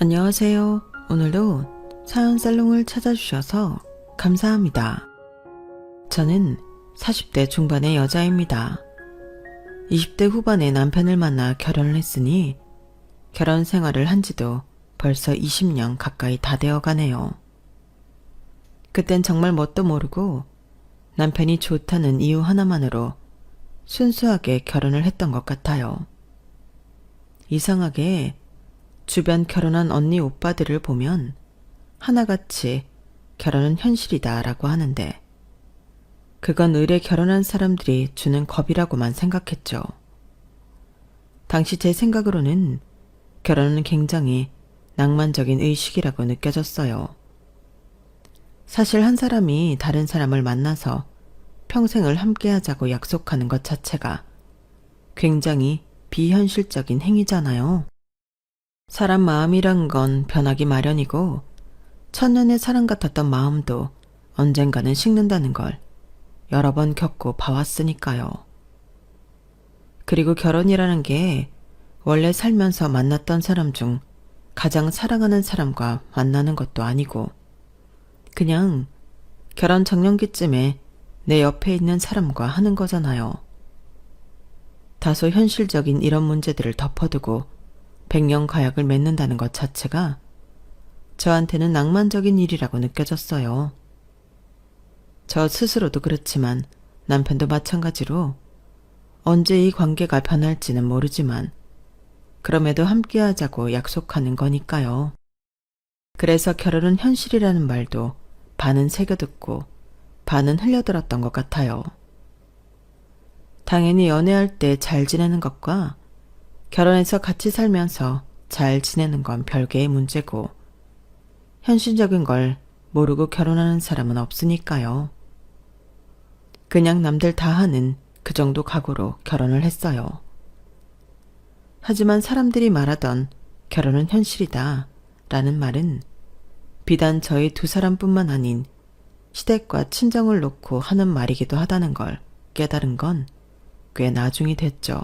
안녕하세요. 오늘도 사연 살롱을 찾아주셔서 감사합니다. 저는 40대 중반의 여자입니다. 20대 후반에 남편을 만나 결혼을 했으니 결혼 생활을 한 지도 벌써 20년 가까이 다 되어 가네요. 그땐 정말 뭣도 모르고 남편이 좋다는 이유 하나만으로 순수하게 결혼을 했던 것 같아요. 이상하게 주변 결혼한 언니 오빠들을 보면 하나같이 결혼은 현실이다 라고 하는데 그건 의례 결혼한 사람들이 주는 겁이라고만 생각했죠. 당시 제 생각으로는 결혼은 굉장히 낭만적인 의식이라고 느껴졌어요. 사실 한 사람이 다른 사람을 만나서 평생을 함께하자고 약속하는 것 자체가 굉장히 비현실적인 행위잖아요. 사람 마음이란 건 변하기 마련이고 천년의 사랑 같았던 마음도 언젠가는 식는다는 걸 여러 번 겪고 봐왔으니까요. 그리고 결혼이라는 게 원래 살면서 만났던 사람 중 가장 사랑하는 사람과 만나는 것도 아니고 그냥 결혼 정년기쯤에 내 옆에 있는 사람과 하는 거잖아요. 다소 현실적인 이런 문제들을 덮어두고 백년가약을 맺는다는 것 자체가 저한테는 낭만적인 일이라고 느껴졌어요. 저 스스로도 그렇지만 남편도 마찬가지로 언제 이 관계가 변할지는 모르지만 그럼에도 함께하자고 약속하는 거니까요. 그래서 결혼은 현실이라는 말도 반은 새겨듣고 반은 흘려들었던 것 같아요. 당연히 연애할 때 잘 지내는 것과 결혼해서 같이 살면서 잘 지내는 건 별개의 문제고 현실적인 걸 모르고 결혼하는 사람은 없으니까요. 그냥 남들 다 하는 그 정도 각오로 결혼을 했어요. 하지만 사람들이 말하던 결혼은 현실이다 라는 말은 비단 저희 두 사람뿐만 아닌 시댁과 친정을 놓고 하는 말이기도 하다는 걸 깨달은 건 꽤 나중이 됐죠.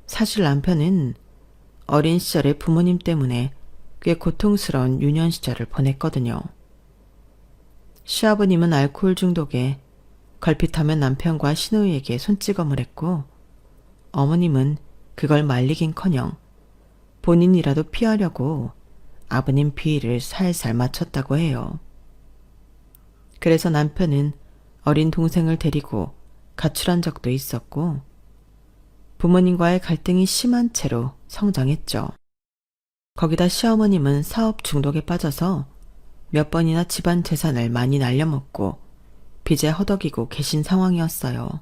사실 남편은 어린 시절에 부모님 때문에 꽤 고통스러운 유년 시절을 보냈거든요. 시아버님은 알코올 중독에 걸핏하면 남편과 시누이에게 손찌검을 했고 어머님은 그걸 말리긴커녕 본인이라도 피하려고 아버님 비위를 살살 맞췄다고 해요. 그래서 남편은 어린 동생을 데리고 가출한 적도 있었고 부모님과의 갈등이 심한 채로 성장했죠. 거기다 시어머님은 사업 중독에 빠져서 몇 번이나 집안 재산을 많이 날려먹고 빚에 허덕이고 계신 상황이었어요.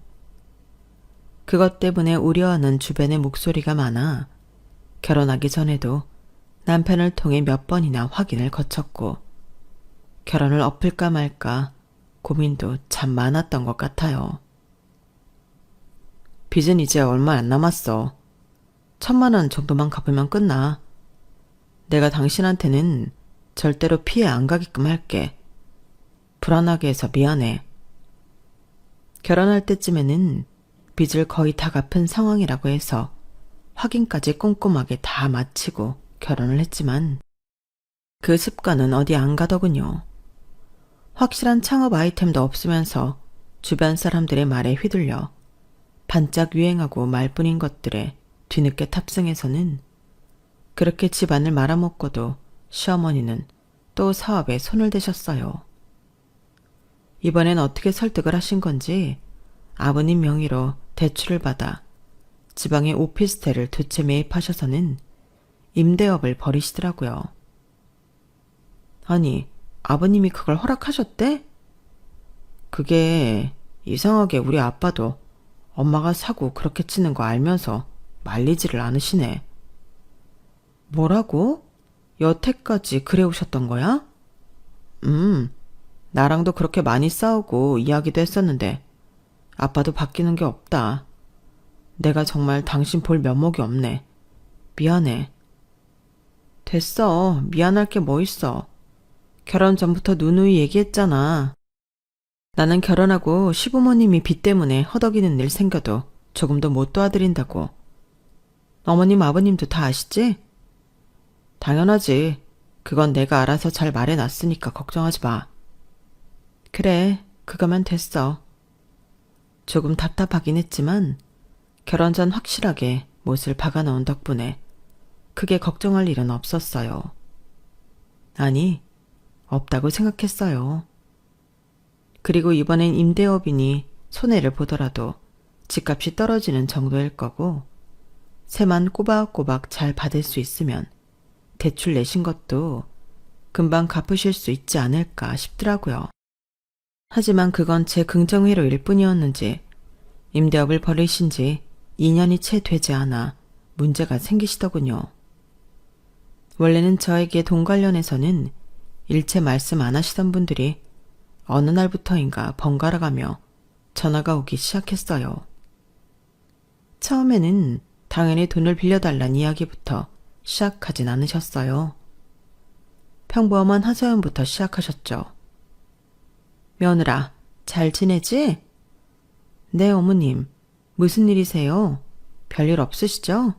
그것 때문에 우려하는 주변의 목소리가 많아 결혼하기 전에도 남편을 통해 몇 번이나 확인을 거쳤고 결혼을 엎을까 말까 고민도 참 많았던 것 같아요. 빚은 이제 얼마 안 남았어. 1,000만 원 정도만 갚으면 끝나. 내가 당신한테는 절대로 피해 안 가게끔 할게. 불안하게 해서 미안해. 결혼할 때쯤에는 빚을 거의 다 갚은 상황이라고 해서 확인까지 꼼꼼하게 다 마치고 결혼을 했지만 그 습관은 어디 안 가더군요. 확실한 창업 아이템도 없으면서 주변 사람들의 말에 휘둘려 반짝 유행하고 말뿐인 것들에 뒤늦게 탑승해서는 그렇게 집안을 말아먹고도 시어머니는 또 사업에 손을 대셨어요. 이번엔 어떻게 설득을 하신 건지 아버님 명의로 대출을 받아 지방의 오피스텔을 두 채 매입하셔서는 임대업을 벌이시더라고요. 아니, 아버님이 그걸 허락하셨대? 그게 이상하게 우리 아빠도 엄마가 사고 그렇게 치는 거 알면서 말리지를 않으시네. 뭐라고? 여태까지 그래 오셨던 거야? 나랑도 그렇게 많이 싸우고 이야기도 했었는데 아빠도 바뀌는 게 없다. 내가 정말 당신 볼 면목이 없네. 미안해. 됐어. 미안할 게 뭐 있어. 결혼 전부터 누누이 얘기했잖아. 나는 결혼하고 시부모님이 빚 때문에 허덕이는 일 생겨도 조금도 못 도와드린다고. 어머님 아버님도 다 아시지? 당연하지. 그건 내가 알아서 잘 말해놨으니까 걱정하지 마. 그래, 그거면 됐어. 조금 답답하긴 했지만 결혼 전 확실하게 못을 박아놓은 덕분에 크게 걱정할 일은 없었어요. 아니, 없다고 생각했어요. 그리고 이번엔 임대업이니 손해를 보더라도 집값이 떨어지는 정도일 거고 세만 꼬박꼬박 잘 받을 수 있으면 대출 내신 것도 금방 갚으실 수 있지 않을까 싶더라고요. 하지만 그건 제 긍정회로일 뿐이었는지 임대업을 벌이신 지 2년이 채 되지 않아 문제가 생기시더군요. 원래는 저에게 돈 관련해서는 일체 말씀 안 하시던 분들이 어느 날부터인가 번갈아가며 전화가 오기 시작했어요. 처음에는 당연히 돈을 빌려달란 이야기부터 시작하진 않으셨어요. 평범한 하소연부터 시작하셨죠. 며느라, 잘 지내지? 네, 어머님. 무슨 일이세요? 별일 없으시죠?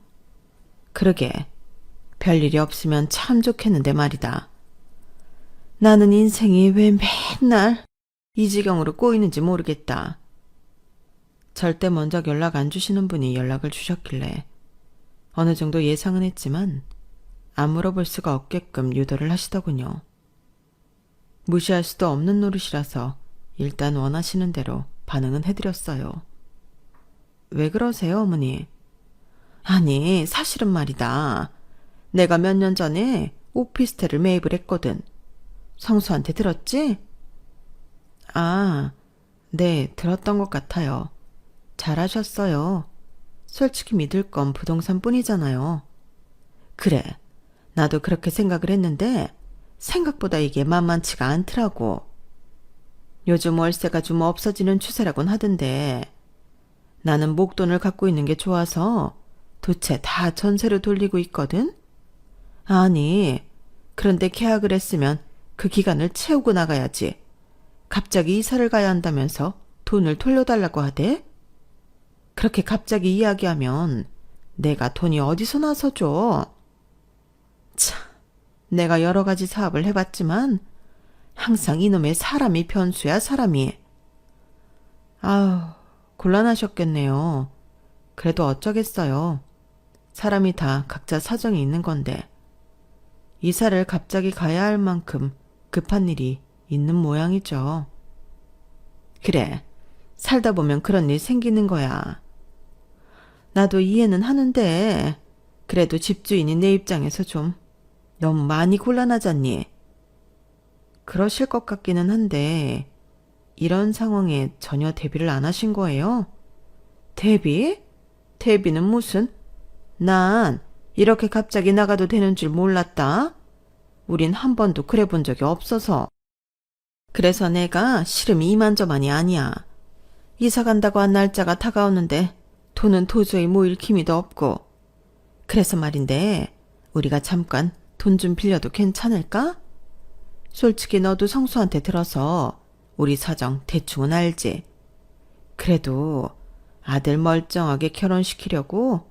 그러게, 별일이 없으면 참 좋겠는데 말이다. 나는 인생이 왜 맨날 이 지경으로 꼬이는지 모르겠다. 절대 먼저 연락 안 주시는 분이 연락을 주셨길래 어느 정도 예상은 했지만 안 물어볼 수가 없게끔 유도를 하시더군요. 무시할 수도 없는 노릇이라서 일단 원하시는 대로 반응은 해드렸어요. 왜 그러세요, 어머니? 아니, 사실은 말이다. 내가 몇 년 전에 오피스텔을 매입을 했거든. 성수한테 들었지? 아, 네, 들었던 것 같아요. 잘하셨어요. 솔직히 믿을 건 부동산뿐이잖아요. 그래, 나도 그렇게 생각을 했는데 생각보다 이게 만만치가 않더라고. 요즘 월세가 좀 없어지는 추세라곤 하던데 나는 목돈을 갖고 있는 게 좋아서 도체 다 전세로 돌리고 있거든? 아니, 그런데 계약을 했으면 그 기간을 채우고 나가야지. 갑자기 이사를 가야 한다면서 돈을 돌려달라고 하대? 그렇게 갑자기 이야기하면 내가 돈이 어디서 나서 줘? 참, 내가 여러 가지 사업을 해봤지만 항상 이놈의 사람이 변수야, 사람이. 아우, 곤란하셨겠네요. 그래도 어쩌겠어요. 사람이 다 각자 사정이 있는 건데 이사를 갑자기 가야 할 만큼 급한 일이 있는 모양이죠. 그래, 살다 보면 그런 일 생기는 거야. 나도 이해는 하는데 그래도 집주인이 내 입장에서 좀 너무 많이 곤란하잖니. 그러실 것 같기는 한데 이런 상황에 전혀 대비를 안 하신 거예요? 대비? 대비는 무슨? 난 이렇게 갑자기 나가도 되는 줄 몰랐다. 우린 한 번도 그래 본 적이 없어서. 그래서 내가 시름이 이만저만이 아니야. 이사 간다고 한 날짜가 다가오는데 돈은 도저히 모일 기미도 없고. 그래서 말인데 우리가 잠깐 돈 좀 빌려도 괜찮을까? 솔직히 너도 성수한테 들어서 우리 사정 대충은 알지. 그래도 아들 멀쩡하게 결혼시키려고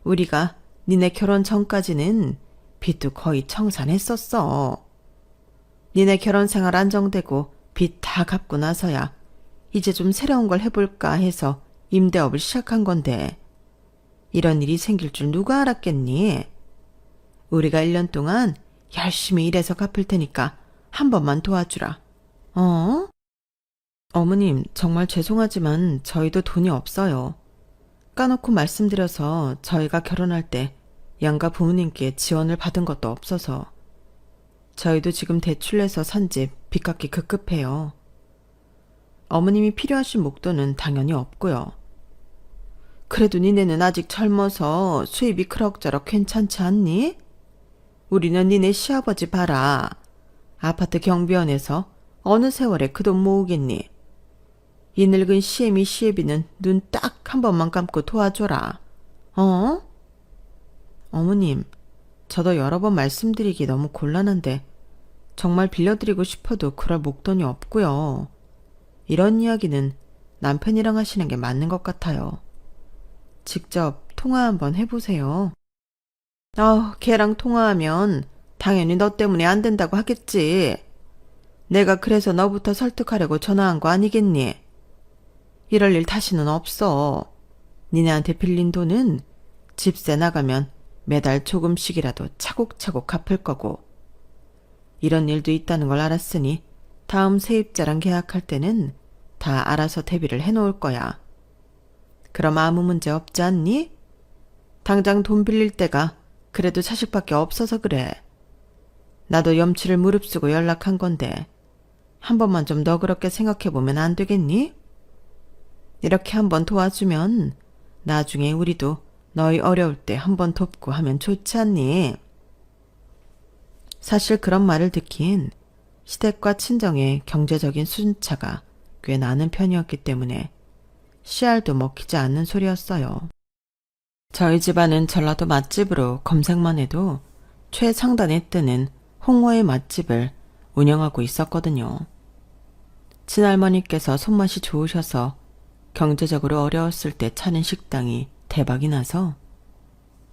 우리가 니네 결혼 전까지는 빚도 거의 청산했었어. 니네 결혼 생활 안정되고 빚 다 갚고 나서야 이제 좀 새로운 걸 해볼까 해서 임대업을 시작한 건데 이런 일이 생길 줄 누가 알았겠니? 우리가 1년 동안 열심히 일해서 갚을 테니까 한 번만 도와주라. 어? 어머님, 정말 죄송하지만 저희도 돈이 없어요. 까놓고 말씀드려서 저희가 결혼할 때 양가 부모님께 지원을 받은 것도 없어서 저희도 지금 대출 내서 산 집 빚 갚기 급급해요. 어머님이 필요하신 목돈은 당연히 없고요. 그래도 니네는 아직 젊어서 수입이 그럭저럭 괜찮지 않니? 우리는 니네 시아버지 봐라. 아파트 경비원에서 어느 세월에 그 돈 모으겠니? 이 늙은 시애미는 눈 딱 한 번만 감고 도와줘라. 어? 어머님, 저도 여러 번 말씀드리기 너무 곤란한데 정말 빌려드리고 싶어도 그럴 목돈이 없고요. 이런 이야기는 남편이랑 하시는 게 맞는 것 같아요. 직접 통화 한번 해보세요. 걔랑 통화하면 당연히 너 때문에 안 된다고 하겠지. 내가 그래서 너부터 설득하려고 전화한 거 아니겠니? 이럴 일 다시는 없어. 니네한테 빌린 돈은 집세 나가면 매달 조금씩이라도 차곡차곡 갚을 거고. 이런 일도 있다는 걸 알았으니 다음 세입자랑 계약할 때는 다 알아서 대비를 해놓을 거야. 그럼 아무 문제 없지 않니? 당장 돈 빌릴 때가 그래도 자식밖에 없어서 그래. 나도 염치를 무릅쓰고 연락한 건데 한 번만 좀 너그럽게 생각해보면 안 되겠니? 이렇게 한번 도와주면 나중에 우리도 너희 어려울 때 한번 돕고 하면 좋지 않니? 사실 그런 말을 듣기엔 시댁과 친정의 경제적인 수준차가 꽤 나는 편이었기 때문에 씨알도 먹히지 않는 소리였어요. 저희 집안은 전라도 맛집으로 검색만 해도 최상단에 뜨는 홍어의 맛집을 운영하고 있었거든요. 친할머니께서 손맛이 좋으셔서 경제적으로 어려웠을 때 차린 식당이 대박이 나서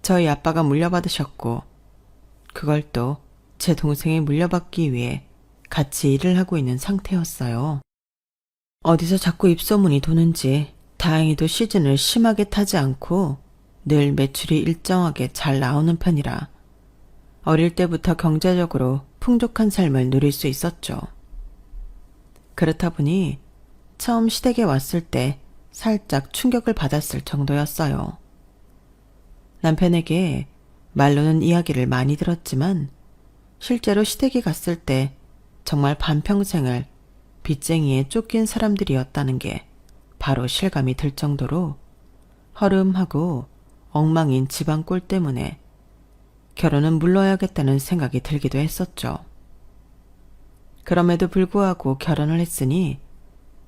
저희 아빠가 물려받으셨고 그걸 또 제 동생이 물려받기 위해 같이 일을 하고 있는 상태였어요. 어디서 자꾸 입소문이 도는지 다행히도 시즌을 심하게 타지 않고 늘 매출이 일정하게 잘 나오는 편이라 어릴 때부터 경제적으로 풍족한 삶을 누릴 수 있었죠. 그렇다 보니 처음 시댁에 왔을 때 살짝 충격을 받았을 정도였어요. 남편에게 말로는 이야기를 많이 들었지만 실제로 시댁에 갔을 때 정말 반평생을 빚쟁이에 쫓긴 사람들이었다는 게 바로 실감이 들 정도로 허름하고 엉망인 집안 꼴 때문에 결혼은 물러야겠다는 생각이 들기도 했었죠. 그럼에도 불구하고 결혼을 했으니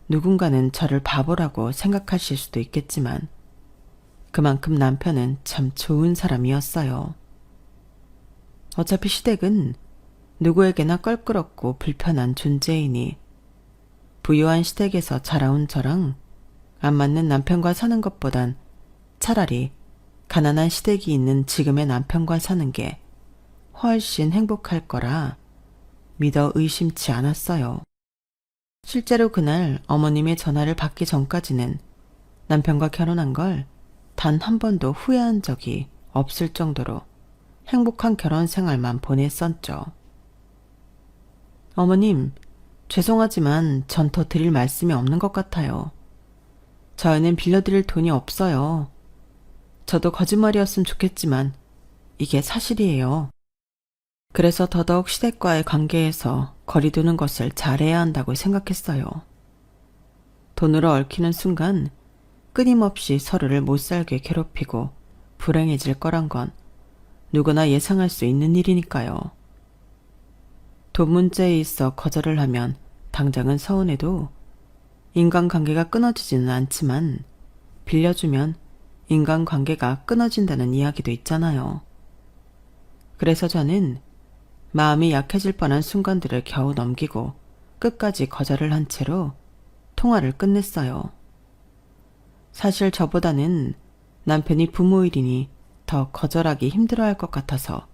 누군가는 저를 바보라고 생각하실 수도 있겠지만 그만큼 남편은 참 좋은 사람이었어요. 어차피 시댁은 누구에게나 껄끄럽고 불편한 존재이니 부유한 시댁에서 자라온 저랑 안 맞는 남편과 사는 것보단 차라리 가난한 시댁이 있는 지금의 남편과 사는 게 훨씬 행복할 거라 믿어 의심치 않았어요. 실제로 그날 어머님의 전화를 받기 전까지는 남편과 결혼한 걸 단 한 번도 후회한 적이 없을 정도로 행복한 결혼 생활만 보냈었죠. 어머님, 죄송하지만 전 더 드릴 말씀이 없는 것 같아요. 저희는 빌려드릴 돈이 없어요. 저도 거짓말이었으면 좋겠지만 이게 사실이에요. 그래서 더더욱 시댁과의 관계에서 거리 두는 것을 잘해야 한다고 생각했어요. 돈으로 얽히는 순간 끊임없이 서로를 못살게 괴롭히고 불행해질 거란 건 누구나 예상할 수 있는 일이니까요. 돈 문제에 있어 거절을 하면 당장은 서운해도 인간관계가 끊어지지는 않지만 빌려주면 인간관계가 끊어진다는 이야기도 있잖아요. 그래서 저는 마음이 약해질 뻔한 순간들을 겨우 넘기고 끝까지 거절을 한 채로 통화를 끝냈어요. 사실 저보다는 남편이 부모일이니 더 거절하기 힘들어할 것 같아서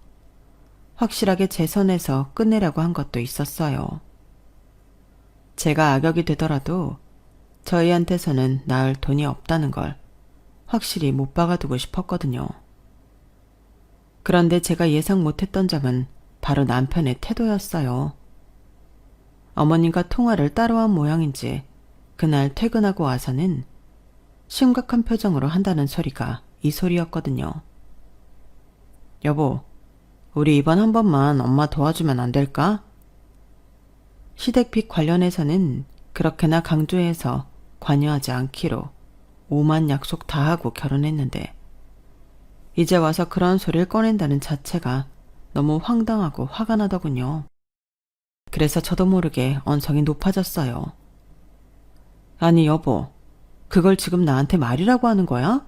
확실하게 제 선에서 끝내려고 한 것도 있었어요. 제가 악역이 되더라도 저희한테서는 나을 돈이 없다는 걸 확실히 못 박아두고 싶었거든요. 그런데 제가 예상 못했던 점은 바로 남편의 태도였어요. 어머님과 통화를 따로 한 모양인지 그날 퇴근하고 와서는 심각한 표정으로 한다는 소리가 이 소리였거든요. 여보, 우리 이번 한 번만 엄마 도와주면 안 될까? 시댁빚 관련해서는 그렇게나 강조해서 관여하지 않기로 오만 약속 다 하고 결혼했는데 이제 와서 그런 소리를 꺼낸다는 자체가 너무 황당하고 화가 나더군요. 그래서 저도 모르게 언성이 높아졌어요. 아니 여보, 그걸 지금 나한테 말이라고 하는 거야?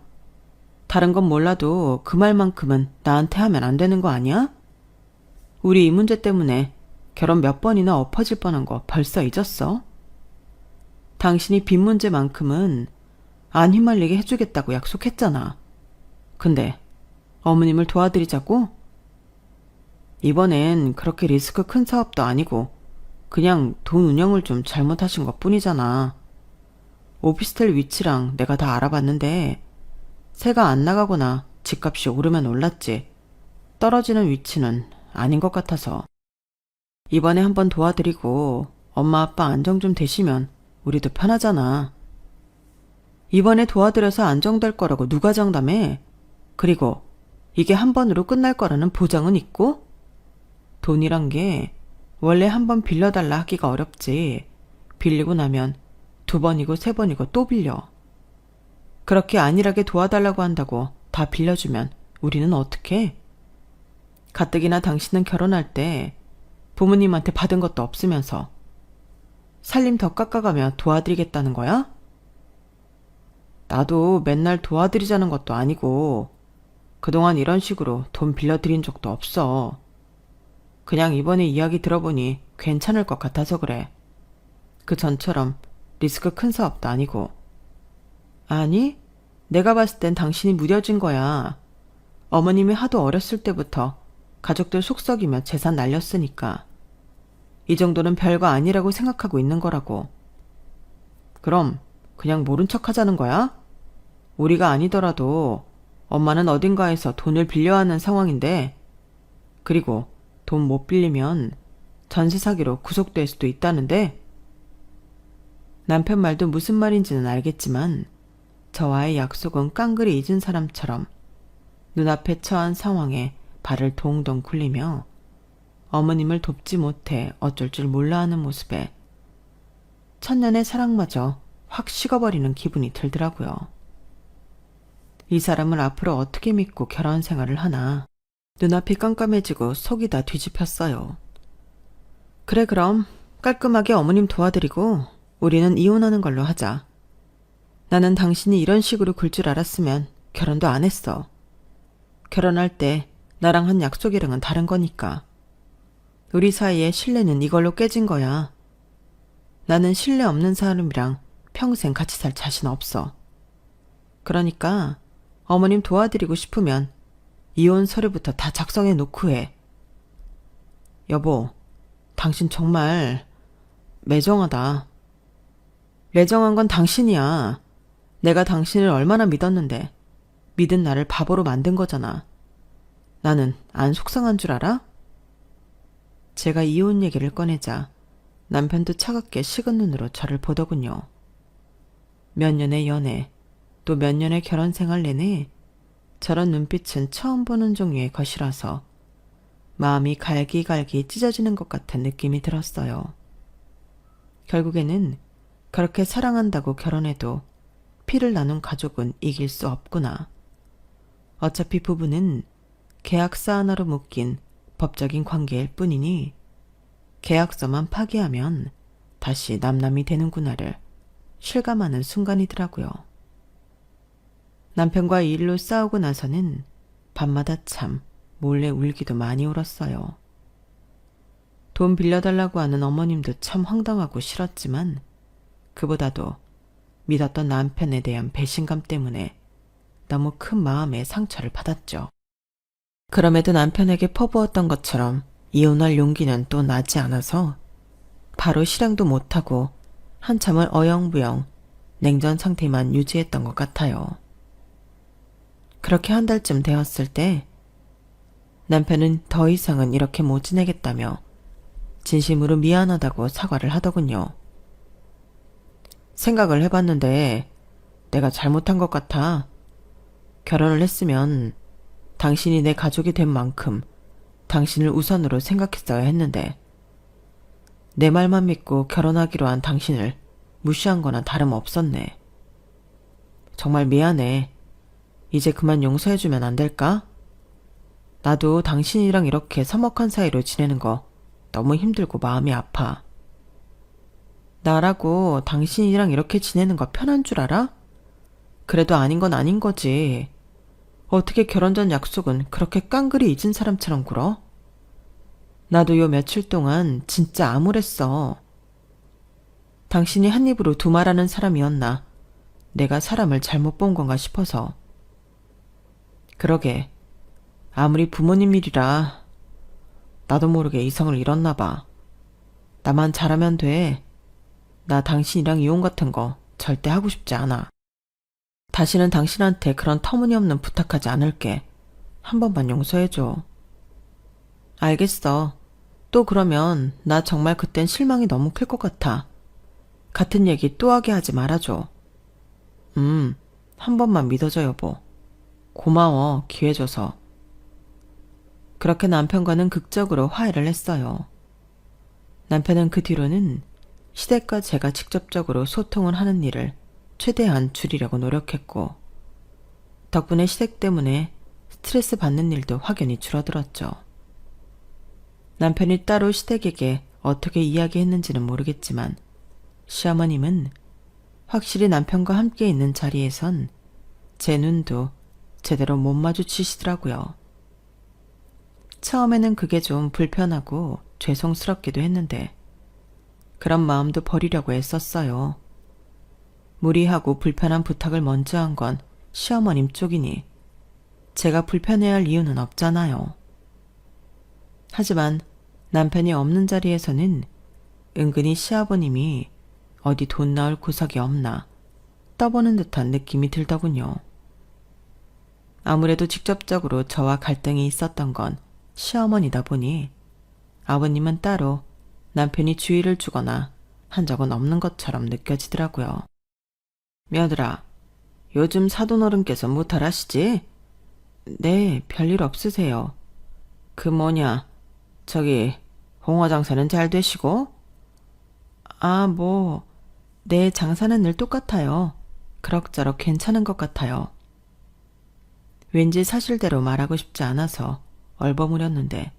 다른 건 몰라도 그 말만큼은 나한테 하면 안 되는 거 아니야? 우리 이 문제 때문에 결혼 몇 번이나 엎어질 뻔한 거 벌써 잊었어? 당신이 빚 문제만큼은 안 휘말리게 해주겠다고 약속했잖아. 근데 어머님을 도와드리자고? 이번엔 그렇게 리스크 큰 사업도 아니고 그냥 돈 운영을 좀 잘못하신 것 뿐이잖아. 오피스텔 위치랑 내가 다 알아봤는데 새가 안 나가거나 집값이 오르면 올랐지 떨어지는 위치는 아닌 것 같아서 이번에 한번 도와드리고 엄마 아빠 안정 좀 되시면 우리도 편하잖아. 이번에 도와드려서 안정될 거라고 누가 장담해? 그리고 이게 한 번으로 끝날 거라는 보장은 있고? 돈이란 게 원래 한 번 빌려달라 하기가 어렵지. 빌리고 나면 2번이고 3번이고 또 빌려. 그렇게 안일하게 도와달라고 한다고 다 빌려주면 우리는 어떡해? 가뜩이나 당신은 결혼할 때 부모님한테 받은 것도 없으면서 살림 더 깎아가며 도와드리겠다는 거야? 나도 맨날 도와드리자는 것도 아니고 그동안 이런 식으로 돈 빌려드린 적도 없어. 그냥 이번에 이야기 들어보니 괜찮을 것 같아서 그래. 그 전처럼 리스크 큰 사업도 아니고. 아니, 내가 봤을 땐 당신이 무뎌진 거야. 어머님이 하도 어렸을 때부터 가족들 속썩이며 재산 날렸으니까. 이 정도는 별거 아니라고 생각하고 있는 거라고. 그럼 그냥 모른 척 하자는 거야? 우리가 아니더라도 엄마는 어딘가에서 돈을 빌려야 하는 상황인데, 그리고 돈 못 빌리면 전세 사기로 구속될 수도 있다는데? 남편 말도 무슨 말인지는 알겠지만 저와의 약속은 깡그리 잊은 사람처럼 눈앞에 처한 상황에 발을 동동 굴리며 어머님을 돕지 못해 어쩔 줄 몰라 하는 모습에 천년의 사랑마저 확 식어버리는 기분이 들더라고요. 이 사람을 앞으로 어떻게 믿고 결혼 생활을 하나. 눈앞이 깜깜해지고 속이 다 뒤집혔어요. 그래, 그럼 깔끔하게 어머님 도와드리고 우리는 이혼하는 걸로 하자. 나는 당신이 이런 식으로 굴 줄 알았으면 결혼도 안 했어. 결혼할 때 나랑 한 약속이랑은 다른 거니까. 우리 사이의 신뢰는 이걸로 깨진 거야. 나는 신뢰 없는 사람이랑 평생 같이 살 자신 없어. 그러니까 어머님 도와드리고 싶으면 이혼 서류부터 다 작성해 놓고 해. 여보, 당신 정말 매정하다. 매정한 건 당신이야. 내가 당신을 얼마나 믿었는데 믿은 나를 바보로 만든 거잖아. 나는 안 속상한 줄 알아? 제가 이혼 얘기를 꺼내자 남편도 차갑게 식은 눈으로 저를 보더군요. 몇 년의 연애, 또 몇 년의 결혼 생활 내내 저런 눈빛은 처음 보는 종류의 것이라서 마음이 갈기갈기 찢어지는 것 같은 느낌이 들었어요. 결국에는 그렇게 사랑한다고 결혼해도 피를 나눈 가족은 이길 수 없구나. 어차피 부부는 계약서 하나로 묶인 법적인 관계일 뿐이니 계약서만 파기하면 다시 남남이 되는구나를 실감하는 순간이더라고요. 남편과 이 일로 싸우고 나서는 밤마다 참 몰래 울기도 많이 울었어요. 돈 빌려달라고 하는 어머님도 참 황당하고 싫었지만 그보다도 믿었던 남편에 대한 배신감 때문에 너무 큰 마음의 상처를 받았죠. 그럼에도 남편에게 퍼부었던 것처럼 이혼할 용기는 또 나지 않아서 바로 실행도 못하고 한참을 어영부영 냉전 상태만 유지했던 것 같아요. 그렇게 한 달쯤 되었을 때 남편은 더 이상은 이렇게 못 지내겠다며 진심으로 미안하다고 사과를 하더군요. 생각을 해봤는데 내가 잘못한 것 같아. 결혼을 했으면 당신이 내 가족이 된 만큼 당신을 우선으로 생각했어야 했는데 내 말만 믿고 결혼하기로 한 당신을 무시한 거나 다름없었네. 정말 미안해. 이제 그만 용서해주면 안 될까? 나도 당신이랑 이렇게 서먹한 사이로 지내는 거 너무 힘들고 마음이 아파. 나라고 당신이랑 이렇게 지내는 거 편한 줄 알아? 그래도 아닌 건 아닌 거지. 어떻게 결혼 전 약속은 그렇게 깡그리 잊은 사람처럼 굴어? 나도 요 며칠 동안 진짜 암울했어. 당신이 한 입으로 두 말하는 사람이었나? 내가 사람을 잘못 본 건가 싶어서. 그러게, 아무리 부모님 일이라 나도 모르게 이성을 잃었나 봐. 나만 잘하면 돼. 나 당신이랑 이혼 같은 거 절대 하고 싶지 않아. 다시는 당신한테 그런 터무니없는 부탁하지 않을게. 한 번만 용서해줘. 알겠어. 또 그러면 나 정말 그땐 실망이 너무 클 것 같아. 같은 얘기 또 하게 하지 말아줘. 한 번만 믿어줘, 여보. 고마워, 기회 줘서. 그렇게 남편과는 극적으로 화해를 했어요. 남편은 그 뒤로는 시댁과 제가 직접적으로 소통을 하는 일을 최대한 줄이려고 노력했고, 덕분에 시댁 때문에 스트레스 받는 일도 확연히 줄어들었죠. 남편이 따로 시댁에게 어떻게 이야기했는지는 모르겠지만 시어머님은 확실히 남편과 함께 있는 자리에선 제 눈도 제대로 못 마주치시더라고요. 처음에는 그게 좀 불편하고 죄송스럽기도 했는데 그런 마음도 버리려고 애썼어요. 무리하고 불편한 부탁을 먼저 한 건 시어머님 쪽이니 제가 불편해할 이유는 없잖아요. 하지만 남편이 없는 자리에서는 은근히 시아버님이 어디 돈 나올 구석이 없나 떠보는 듯한 느낌이 들더군요. 아무래도 직접적으로 저와 갈등이 있었던 건 시어머니다 보니 아버님은 따로 남편이 주의를 주거나 한 적은 없는 것처럼 느껴지더라고요. 며느라, 요즘 사돈어른께서 무탈하시지? 네, 별일 없으세요. 그 뭐냐, 저기 홍어 장사는 잘 되시고? 네, 장사는 늘 똑같아요. 그럭저럭 괜찮은 것 같아요. 왠지 사실대로 말하고 싶지 않아서 얼버무렸는데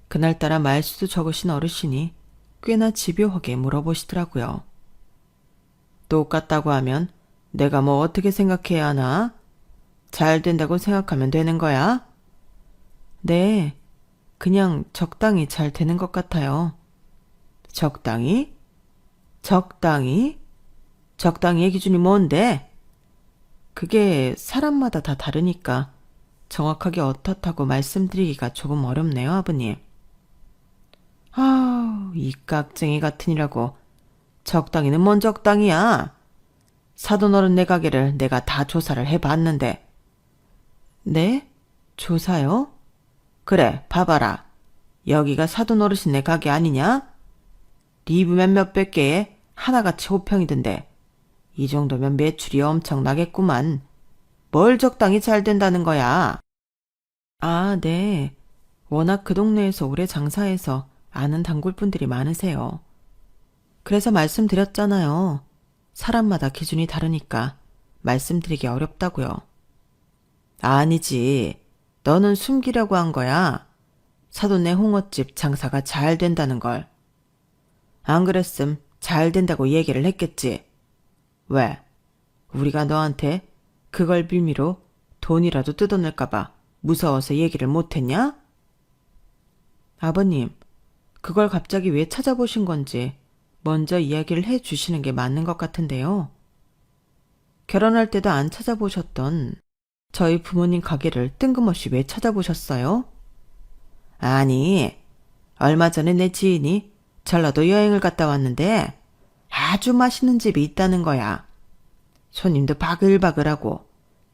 그날따라 말수도 적으신 어르신이 꽤나 집요하게 물어보시더라고요. 똑같다고 하면 내가 뭐 어떻게 생각해야 하나? 잘 된다고 생각하면 되는 거야? 네, 그냥 적당히 잘 되는 것 같아요. 적당히? 적당히? 적당히의 기준이 뭔데? 그게 사람마다 다 다르니까 정확하게 어떻다고 말씀드리기가 조금 어렵네요, 아버님. 이 깍쟁이 같으니라고. 적당히는 뭔 적당이야? 사돈어른 내 가게를 내가 다 조사를 해봤는데. 네? 조사요? 그래, 봐봐라. 여기가 사돈어르신네 가게 아니냐? 리뷰면 몇백 개에 하나같이 호평이던데 이 정도면 매출이 엄청나겠구만. 뭘 적당히 잘 된다는 거야? 네. 워낙 그 동네에서 오래 장사해서 아는 단골분들이 많으세요. 그래서 말씀드렸잖아요. 사람마다 기준이 다르니까 말씀드리기 어렵다고요. 아니지. 너는 숨기려고 한 거야. 사돈네 홍어집 장사가 잘 된다는 걸. 안 그랬음 잘 된다고 얘기를 했겠지. 왜? 우리가 너한테 그걸 빌미로 돈이라도 뜯어낼까봐 무서워서 얘기를 못했냐? 아버님, 그걸 갑자기 왜 찾아보신 건지 먼저 이야기를 해주시는 게 맞는 것 같은데요. 결혼할 때도 안 찾아보셨던 저희 부모님 가게를 뜬금없이 왜 찾아보셨어요? 아니, 얼마 전에 내 지인이 전라도 여행을 갔다 왔는데 아주 맛있는 집이 있다는 거야. 손님도 바글바글하고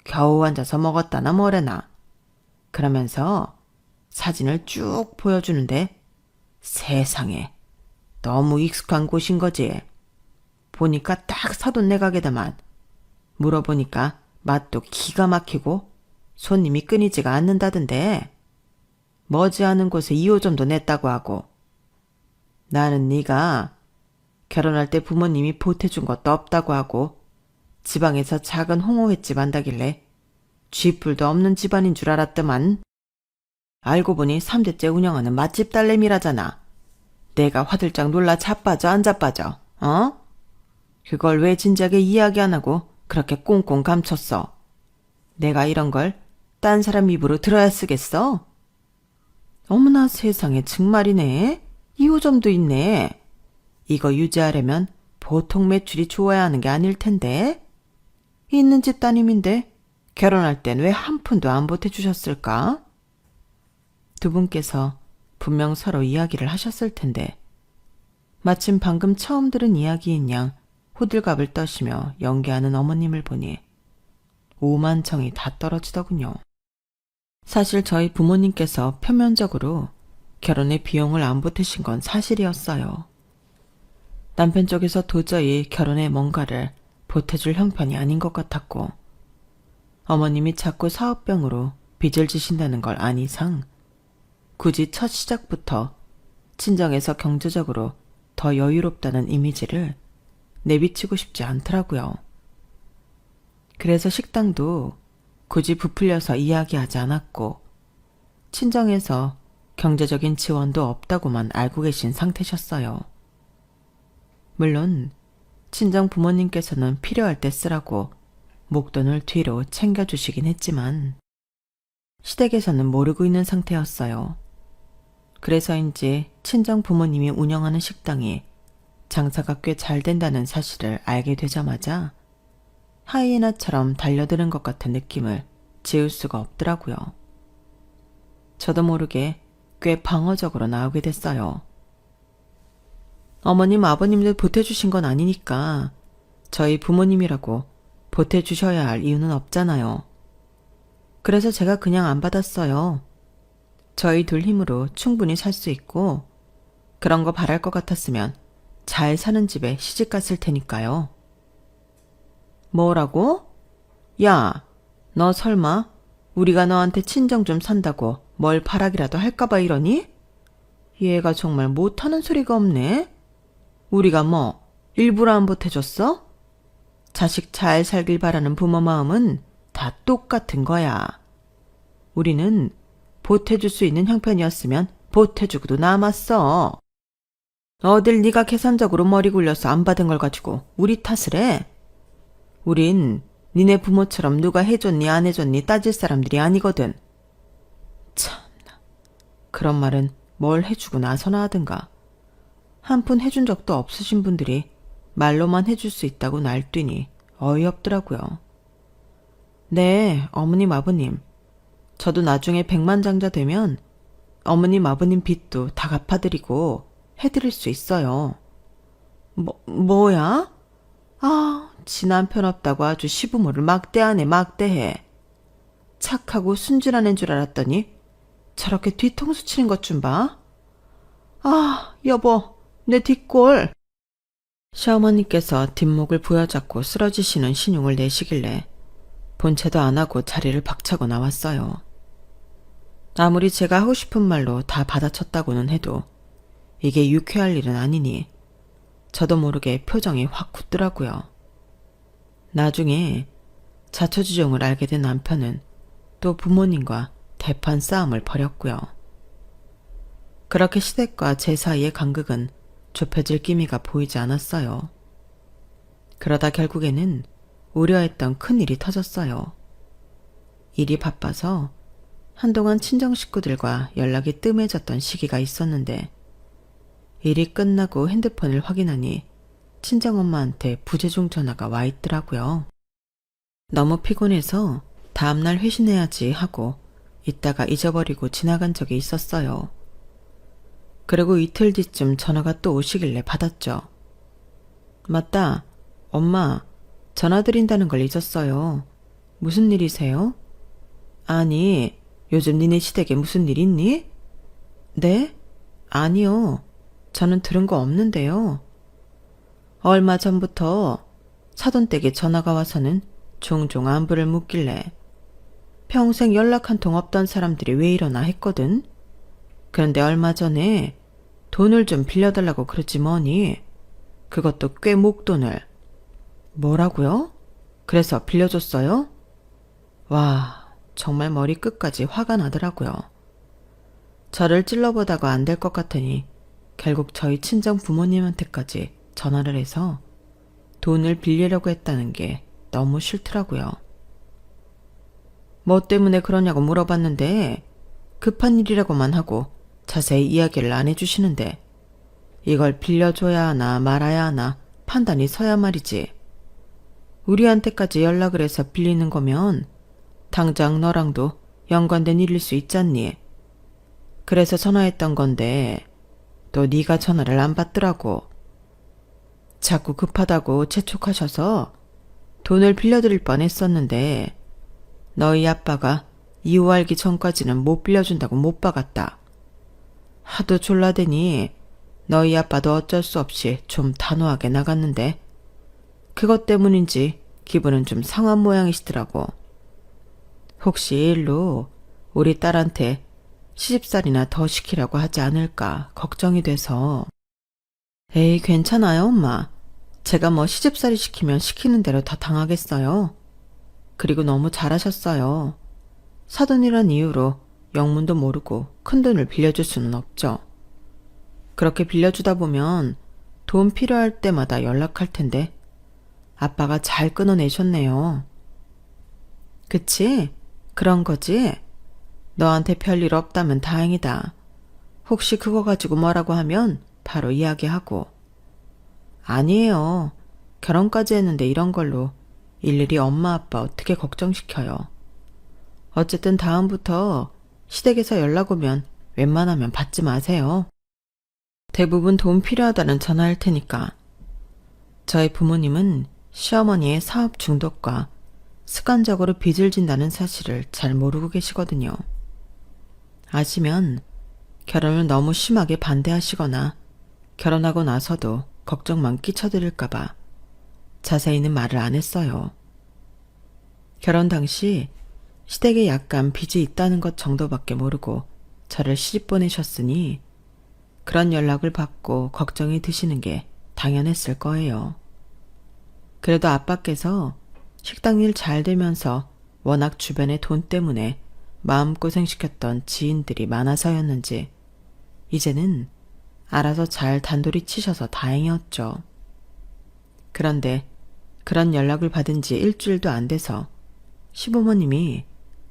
겨우 앉아서 먹었다나 뭐래나. 그러면서 사진을 쭉 보여주는데 세상에 너무 익숙한 곳인 거지. 보니까 딱 사돈네 가게다만. 물어보니까 맛도 기가 막히고 손님이 끊이지가 않는다던데. 머지않은 곳에 2호점도 냈다고 하고. 나는 네가 결혼할 때 부모님이 보태준 것도 없다고 하고 지방에서 작은 홍어횟집 한다길래 쥐뿔도 없는 집안인 줄 알았더만. 알고 보니 3대째 운영하는 맛집 딸내미라잖아. 내가 화들짝 놀라 자빠져 안 자빠져. 그걸 왜 진작에 이야기 안 하고 그렇게 꽁꽁 감췄어. 내가 이런 걸 딴 사람 입으로 들어야 쓰겠어? 어머나 세상에 정말이네. 2호점도 있네. 이거 유지하려면 보통 매출이 좋아야 하는 게 아닐 텐데. 있는 집 따님인데 결혼할 땐 왜 한 푼도 안 보태주셨을까? 두 분께서 분명 서로 이야기를 하셨을 텐데 마침 방금 처음 들은 이야기인 양 호들갑을 떠시며 연기하는 어머님을 보니 오만청이 다 떨어지더군요. 사실 저희 부모님께서 표면적으로 결혼에 비용을 안 보태신 건 사실이었어요. 남편 쪽에서 도저히 결혼에 뭔가를 보태줄 형편이 아닌 것 같았고 어머님이 자꾸 사업병으로 빚을 지신다는 걸 안 이상 굳이 첫 시작부터 친정에서 경제적으로 더 여유롭다는 이미지를 내비치고 싶지 않더라고요. 그래서 식당도 굳이 부풀려서 이야기하지 않았고 친정에서 경제적인 지원도 없다고만 알고 계신 상태셨어요. 물론 친정 부모님께서는 필요할 때 쓰라고 목돈을 뒤로 챙겨주시긴 했지만 시댁에서는 모르고 있는 상태였어요. 그래서인지 친정 부모님이 운영하는 식당이 장사가 꽤 잘 된다는 사실을 알게 되자마자 하이에나처럼 달려드는 것 같은 느낌을 지울 수가 없더라고요. 저도 모르게 꽤 방어적으로 나오게 됐어요. 어머님, 아버님들 보태주신 건 아니니까 저희 부모님이라고 보태주셔야 할 이유는 없잖아요. 그래서 제가 그냥 안 받았어요. 저희 둘 힘으로 충분히 살 수 있고 그런 거 바랄 것 같았으면 잘 사는 집에 시집 갔을 테니까요. 뭐라고? 야, 너 설마 우리가 너한테 친정 좀 산다고 뭘 바라기라도 할까봐 이러니? 얘가 정말 못하는 소리가 없네. 우리가 뭐 일부러 안 보태줬어? 자식 잘 살길 바라는 부모 마음은 다 똑같은 거야. 우리는 보태줄 수 있는 형편이었으면 보태주고도 남았어. 어딜 네가 계산적으로 머리 굴려서 안 받은 걸 가지고 우리 탓을 해? 우린 니네 부모처럼 누가 해줬니 안 해줬니 따질 사람들이 아니거든. 참나. 그런 말은 뭘 해주고 나서나 하든가. 한 푼 해준 적도 없으신 분들이 말로만 해줄 수 있다고 날뛰니 어이없더라고요. 네, 어머님 아버님. 저도 나중에 백만장자 되면 어머님 아버님 빚도 다 갚아드리고 해드릴 수 있어요. 뭐야? 아, 지 남편 없다고 아주 시부모를 막대하네 막대해. 착하고 순진한 애인 줄 알았더니 저렇게 뒤통수 치는 것 좀 봐. 아, 여보, 내 뒷골. 시어머니께서 뒷목을 부여잡고 쓰러지시는 신용을 내시길래 본체도 안 하고 자리를 박차고 나왔어요. 아무리 제가 하고 싶은 말로 다 받아쳤다고는 해도 이게 유쾌할 일은 아니니 저도 모르게 표정이 확 굳더라고요. 나중에 자초지종을 알게 된 남편은 또 부모님과 대판 싸움을 벌였고요. 그렇게 시댁과 제 사이의 간극은 좁혀질 기미가 보이지 않았어요. 그러다 결국에는 우려했던 큰일이 터졌어요. 일이 바빠서 한동안 친정 식구들과 연락이 뜸해졌던 시기가 있었는데 일이 끝나고 핸드폰을 확인하니 친정엄마한테 부재중 전화가 와 있더라고요. 너무 피곤해서 다음날 회신해야지 하고 있다가 잊어버리고 지나간 적이 있었어요. 그리고 이틀 뒤쯤 전화가 또 오시길래 받았죠. 맞다. 엄마, 전화 드린다는 걸 잊었어요. 무슨 일이세요? 아니, 요즘 니네 시댁에 무슨 일 있니? 네? 아니요. 저는 들은 거 없는데요. 얼마 전부터 사돈댁에 전화가 와서는 종종 안부를 묻길래 평생 연락 한 통 없던 사람들이 왜 이러나 했거든. 그런데 얼마 전에 돈을 좀 빌려달라고 그러지 뭐니. 그것도 꽤 목돈을. 뭐라고요? 그래서 빌려줬어요? 와, 정말 머리 끝까지 화가 나더라고요. 저를 찔러보다가 안 될 것 같으니 결국 저희 친정 부모님한테까지 전화를 해서 돈을 빌리려고 했다는 게 너무 싫더라고요. 뭐 때문에 그러냐고 물어봤는데 급한 일이라고만 하고 자세히 이야기를 안 해주시는데 이걸 빌려줘야 하나 말아야 하나 판단이 서야 말이지. 우리한테까지 연락을 해서 빌리는 거면 당장 너랑도 연관된 일일 수 있잖니. 그래서 전화했던 건데 또 네가 전화를 안 받더라고. 자꾸 급하다고 재촉하셔서 돈을 빌려드릴 뻔했었는데 너희 아빠가 이유 알기 전까지는 못 빌려준다고 못 박았다. 하도 졸라대니 너희 아빠도 어쩔 수 없이 좀 단호하게 나갔는데 그것 때문인지 기분은 좀 상한 모양이시더라고. 혹시 이 일로 우리 딸한테 시집살이나 더 시키라고 하지 않을까 걱정이 돼서. 에이, 괜찮아요, 엄마. 제가 뭐 시집살이 시키면 시키는 대로 다 당하겠어요. 그리고 너무 잘하셨어요. 사돈이란 이유로 영문도 모르고 큰돈을 빌려줄 수는 없죠. 그렇게 빌려주다 보면 돈 필요할 때마다 연락할 텐데 아빠가 잘 끊어내셨네요. 그치? 그런 거지? 너한테 별일 없다면 다행이다. 혹시 그거 가지고 뭐라고 하면 바로 이야기하고. 아니에요. 결혼까지 했는데 이런 걸로 일일이 엄마 아빠 어떻게 걱정시켜요. 어쨌든 다음부터 시댁에서 연락 오면 웬만하면 받지 마세요. 대부분 돈 필요하다는 전화할 테니까. 저희 부모님은 시어머니의 사업 중독과 습관적으로 빚을 진다는 사실을 잘 모르고 계시거든요. 아시면 결혼을 너무 심하게 반대하시거나 결혼하고 나서도 걱정만 끼쳐드릴까봐 자세히는 말을 안 했어요. 결혼 당시 시댁에 약간 빚이 있다는 것 정도밖에 모르고 저를 시집 보내셨으니 그런 연락을 받고 걱정이 드시는 게 당연했을 거예요. 그래도 아빠께서 식당 일 잘 되면서 워낙 주변에 돈 때문에 마음고생시켰던 지인들이 많아서였는지 이제는 알아서 잘 단돌이 치셔서 다행이었죠. 그런데 그런 연락을 받은 지 일주일도 안 돼서 시부모님이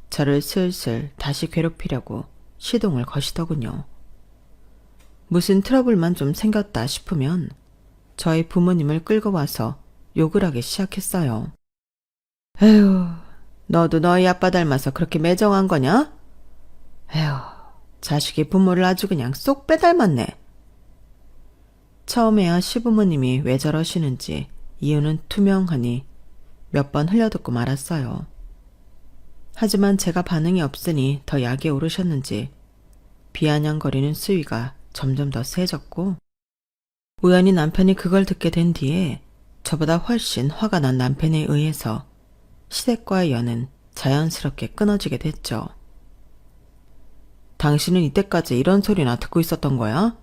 저를 슬슬 다시 괴롭히려고 시동을 거시더군요. 무슨 트러블만 좀 생겼다 싶으면 저희 부모님을 끌고 와서 욕을 하기 시작했어요. 에휴, 너도 너희 아빠 닮아서 그렇게 매정한 거냐? 에휴, 자식이 부모를 아주 그냥 쏙 빼닮았네. 처음에야 시부모님이 왜 저러시는지 이유는 투명하니 몇 번 흘려듣고 말았어요. 하지만 제가 반응이 없으니 더 약이 오르셨는지 비아냥거리는 수위가 점점 더 세졌고 우연히 남편이 그걸 듣게 된 뒤에 저보다 훨씬 화가 난 남편에 의해서 시댁과의 연은 자연스럽게 끊어지게 됐죠. 당신은 이때까지 이런 소리나 듣고 있었던 거야?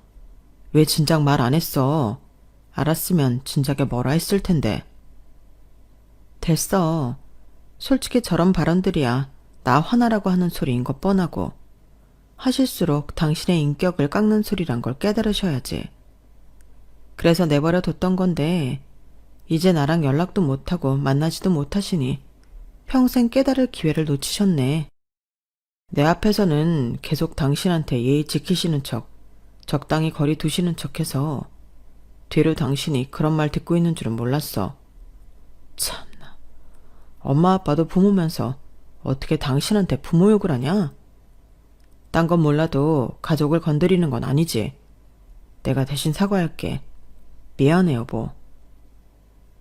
왜 진작 말 안 했어? 알았으면 진작에 뭐라 했을 텐데. 됐어. 솔직히 저런 발언들이야 나 화나라고 하는 소리인 것 뻔하고 하실수록 당신의 인격을 깎는 소리란 걸 깨달으셔야지. 그래서 내버려 뒀던 건데 이제 나랑 연락도 못하고 만나지도 못하시니 평생 깨달을 기회를 놓치셨네. 내 앞에서는 계속 당신한테 예의 지키시는 척, 적당히 거리 두시는 척해서 뒤로 당신이 그런 말 듣고 있는 줄은 몰랐어. 참나. 엄마 아빠도 부모면서 어떻게 당신한테 부모 욕을 하냐? 딴 건 몰라도 가족을 건드리는 건 아니지. 내가 대신 사과할게. 미안해 여보.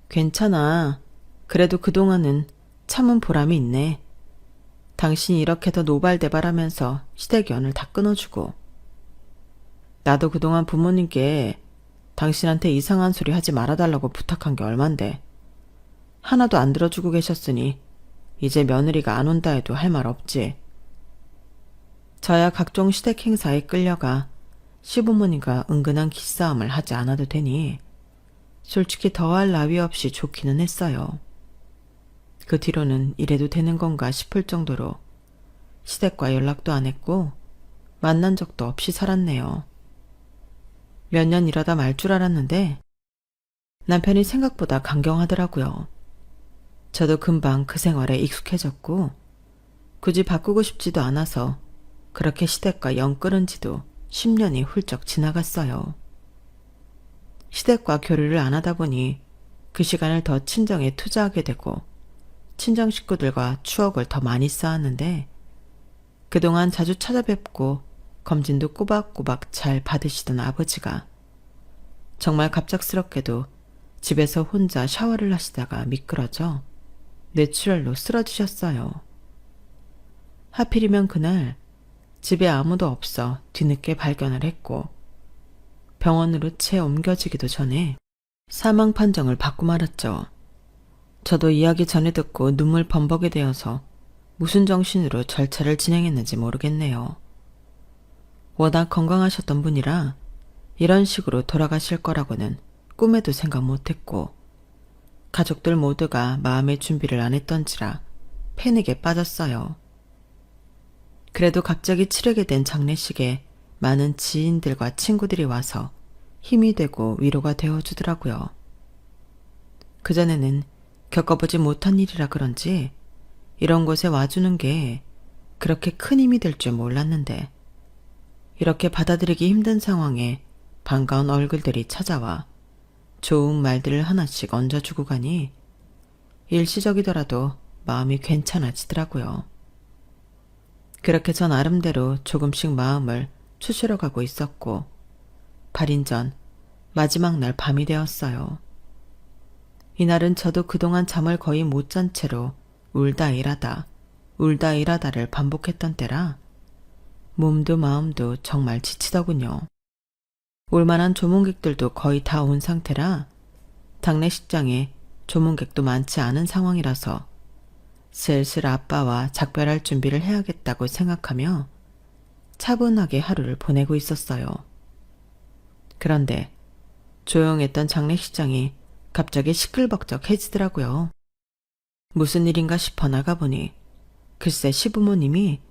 괜찮아. 그래도 그동안은 참은 보람이 있네. 당신이 이렇게 더 노발대발하면서 시댁 연을 다 끊어주고. 나도 그동안 부모님께 당신한테 이상한 소리 하지 말아달라고 부탁한 게 얼만데 하나도 안 들어주고 계셨으니 이제 며느리가 안 온다 해도 할 말 없지. 저야 각종 시댁 행사에 끌려가 시부모님과 은근한 기싸움을 하지 않아도 되니 솔직히 더할 나위 없이 좋기는 했어요. 그 뒤로는 이래도 되는 건가 싶을 정도로 시댁과 연락도 안 했고 만난 적도 없이 살았네요. 몇 년 이러다 말 줄 알았는데 남편이 생각보다 강경하더라고요. 저도 금방 그 생활에 익숙해졌고 굳이 바꾸고 싶지도 않아서 그렇게 시댁과 연 끊은 지도 10년이 훌쩍 지나갔어요. 시댁과 교류를 안 하다 보니 그 시간을 더 친정에 투자하게 되고 친정 식구들과 추억을 더 많이 쌓았는데 그동안 자주 찾아뵙고 검진도 꼬박꼬박 잘 받으시던 아버지가 정말 갑작스럽게도 집에서 혼자 샤워를 하시다가 미끄러져 뇌출혈로 쓰러지셨어요. 하필이면 그날 집에 아무도 없어 뒤늦게 발견을 했고 병원으로 채 옮겨지기도 전에 사망 판정을 받고 말았죠. 저도 이야기 전에 듣고 눈물 범벅이 되어서 무슨 정신으로 절차를 진행했는지 모르겠네요. 워낙 건강하셨던 분이라 이런 식으로 돌아가실 거라고는 꿈에도 생각 못했고 가족들 모두가 마음의 준비를 안 했던지라 패닉에 빠졌어요. 그래도 갑자기 치르게 된 장례식에 많은 지인들과 친구들이 와서 힘이 되고 위로가 되어주더라고요. 그전에는 겪어보지 못한 일이라 그런지 이런 곳에 와주는 게 그렇게 큰 힘이 될 줄 몰랐는데 이렇게 받아들이기 힘든 상황에 반가운 얼굴들이 찾아와 좋은 말들을 하나씩 얹어주고 가니 일시적이더라도 마음이 괜찮아지더라고요. 그렇게 전 나름대로 조금씩 마음을 추스려가고 있었고 8인 전 마지막 날 밤이 되었어요. 이날은 저도 그동안 잠을 거의 못 잔 채로 울다 일하다를 반복했던 때라 몸도 마음도 정말 지치더군요. 올만한 조문객들도 거의 다 온 상태라 장례식장에 조문객도 많지 않은 상황이라서 슬슬 아빠와 작별할 준비를 해야겠다고 생각하며 차분하게 하루를 보내고 있었어요. 그런데 조용했던 장례식장이 갑자기 시끌벅적해지더라고요. 무슨 일인가 싶어 나가보니 글쎄 시부모님이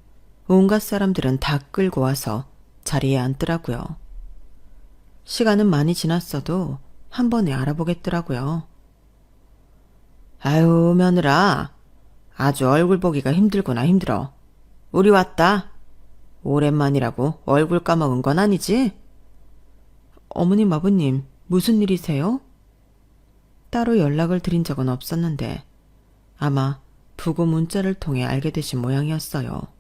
온갖 사람들은 다 끌고 와서 자리에 앉더라고요. 시간은 많이 지났어도 한 번에 알아보겠더라고요. 아유 며느라 아주 얼굴 보기가 힘들구나 힘들어. 우리 왔다. 오랜만이라고 얼굴 까먹은 건 아니지? 어머님 아버님 무슨 일이세요? 따로 연락을 드린 적은 없었는데 아마 부고 문자를 통해 알게 되신 모양이었어요.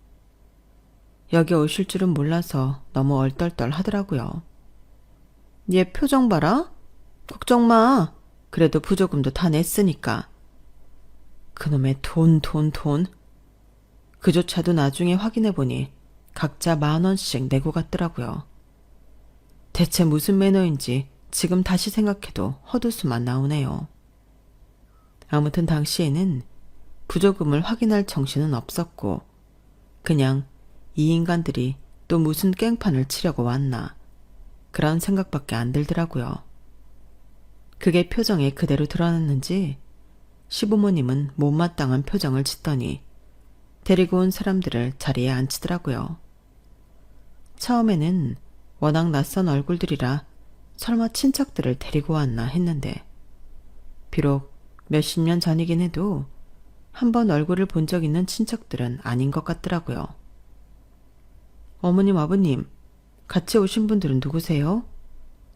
여기 오실 줄은 몰라서 너무 얼떨떨 하더라고요. 얘 표정 봐라. 걱정 마. 그래도 부조금도 다 냈으니까. 그놈의 돈. 그조차도 나중에 확인해보니 각자 10,000원씩 내고 갔더라고요. 대체 무슨 매너인지 지금 다시 생각해도 헛웃음만 나오네요. 아무튼 당시에는 부조금을 확인할 정신은 없었고 그냥 이 인간들이 또 무슨 깽판을 치려고 왔나 그런 생각밖에 안 들더라고요. 그게 표정에 그대로 드러났는지 시부모님은 못마땅한 표정을 짓더니 데리고 온 사람들을 자리에 앉히더라고요. 처음에는 워낙 낯선 얼굴들이라 설마 친척들을 데리고 왔나 했는데 비록 몇십 년 전이긴 해도 한 번 얼굴을 본 적 있는 친척들은 아닌 것 같더라고요. 어머님 아버님 같이 오신 분들은 누구세요?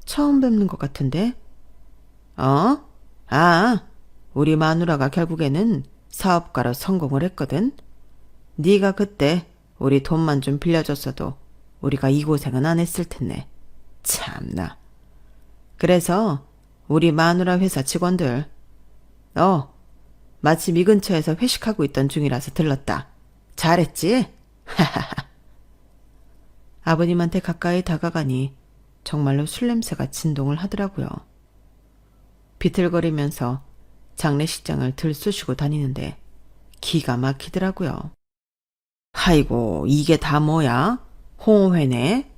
처음 뵙는 것 같은데? 우리 마누라가 결국에는 사업가로 성공을 했거든. 네가 그때 우리 돈만 좀 빌려줬어도 우리가 이 고생은 안 했을 텐데. 참나. 그래서 우리 마누라 회사 직원들 마침 이 근처에서 회식하고 있던 중이라서 들렀다. 잘했지? 아버님한테 가까이 다가가니 정말로 술 냄새가 진동을 하더라고요. 비틀거리면서 장례식장을 들쑤시고 다니는데 기가 막히더라고요. 아이고 이게 다 뭐야? 홍어회네?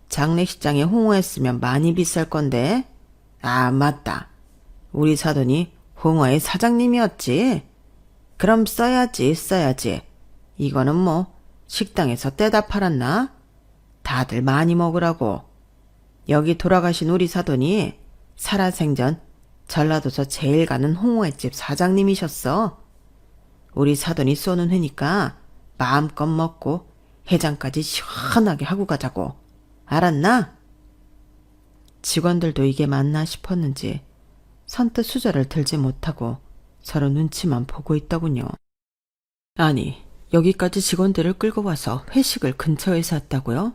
장례식장에 홍어했으면 많이 비쌀 건데. 아 맞다. 우리 사돈이 홍어의 사장님이었지. 그럼 써야지. 이거는 뭐 식당에서 떼다 팔았나? 다들 많이 먹으라고. 여기 돌아가신 우리 사돈이 살아생전 전라도서 제일 가는 홍어회집 사장님이셨어. 우리 사돈이 쏘는 회니까 마음껏 먹고 해장까지 시원하게 하고 가자고. 알았나? 직원들도 이게 맞나 싶었는지 선뜻 수저를 들지 못하고 서로 눈치만 보고 있더군요. 아니, 여기까지 직원들을 끌고 와서 회식을 근처에서 했다고요?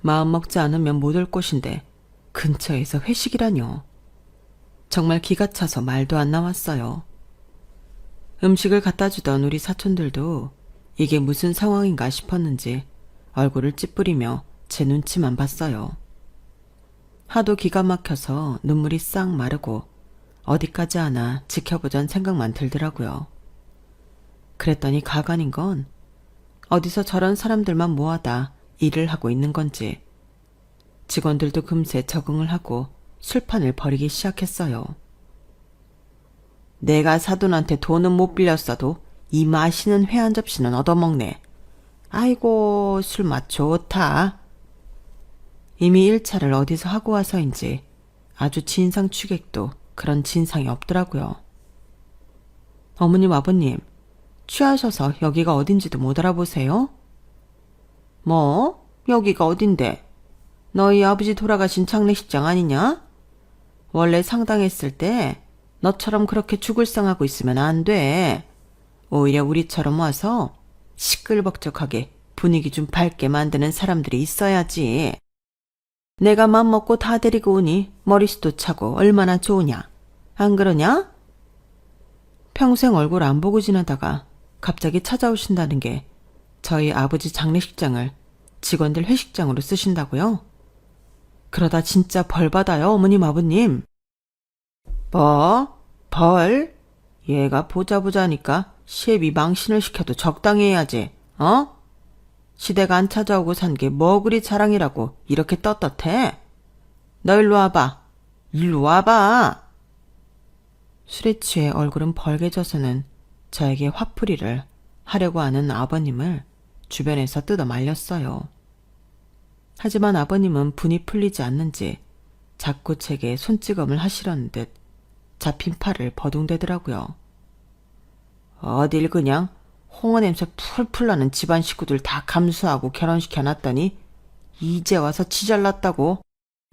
마음 먹지 않으면 못 올 곳인데 근처에서 회식이라뇨. 정말 기가 차서 말도 안 나왔어요. 음식을 갖다 주던 우리 사촌들도 이게 무슨 상황인가 싶었는지 얼굴을 찌푸리며 제 눈치만 봤어요. 하도 기가 막혀서 눈물이 싹 마르고 어디까지 하나 지켜보자는 생각만 들더라고요. 그랬더니 가관인 건 어디서 저런 사람들만 모아다 일을 하고 있는 건지 직원들도 금세 적응을 하고 술판을 벌이기 시작했어요. 내가 사돈한테 돈은 못 빌렸어도 이 맛있는 회 한 접시는 얻어먹네. 아이고 술맛 좋다. 이미 1차를 어디서 하고 와서인지 아주 진상 취객도 그런 진상이 없더라고요. 어머님 아버님 취하셔서 여기가 어딘지도 못 알아보세요? 뭐? 여기가 어딘데? 너희 아버지 돌아가신 장례식장 아니냐? 원래 상당했을 때 너처럼 그렇게 죽을상하고 있으면 안 돼. 오히려 우리처럼 와서 시끌벅적하게 분위기 좀 밝게 만드는 사람들이 있어야지. 내가 맘먹고 다 데리고 오니 머리수도 차고 얼마나 좋으냐. 안 그러냐? 평생 얼굴 안 보고 지나다가 갑자기 찾아오신다는 게 저희 아버지 장례식장을 직원들 회식장으로 쓰신다고요? 그러다 진짜 벌 받아요, 어머님 아버님. 뭐? 벌? 얘가 보자보자니까 시애비 망신을 시켜도 적당히 해야지, 어? 시대가 안 찾아오고 산 게 뭐 그리 자랑이라고 이렇게 떳떳해? 너 일로 와봐. 일로 와봐. 술에 취해 얼굴은 벌개져서는 저에게 화풀이를 하려고 하는 아버님을 주변에서 뜯어 말렸어요. 하지만 아버님은 분이 풀리지 않는지 자꾸 제게 손찌검을 하시려는 듯 잡힌 팔을 버둥대더라고요. 어딜 그냥 홍어 냄새 풀풀 나는 집안 식구들 다 감수하고 결혼시켜놨더니 이제 와서 지잘났다고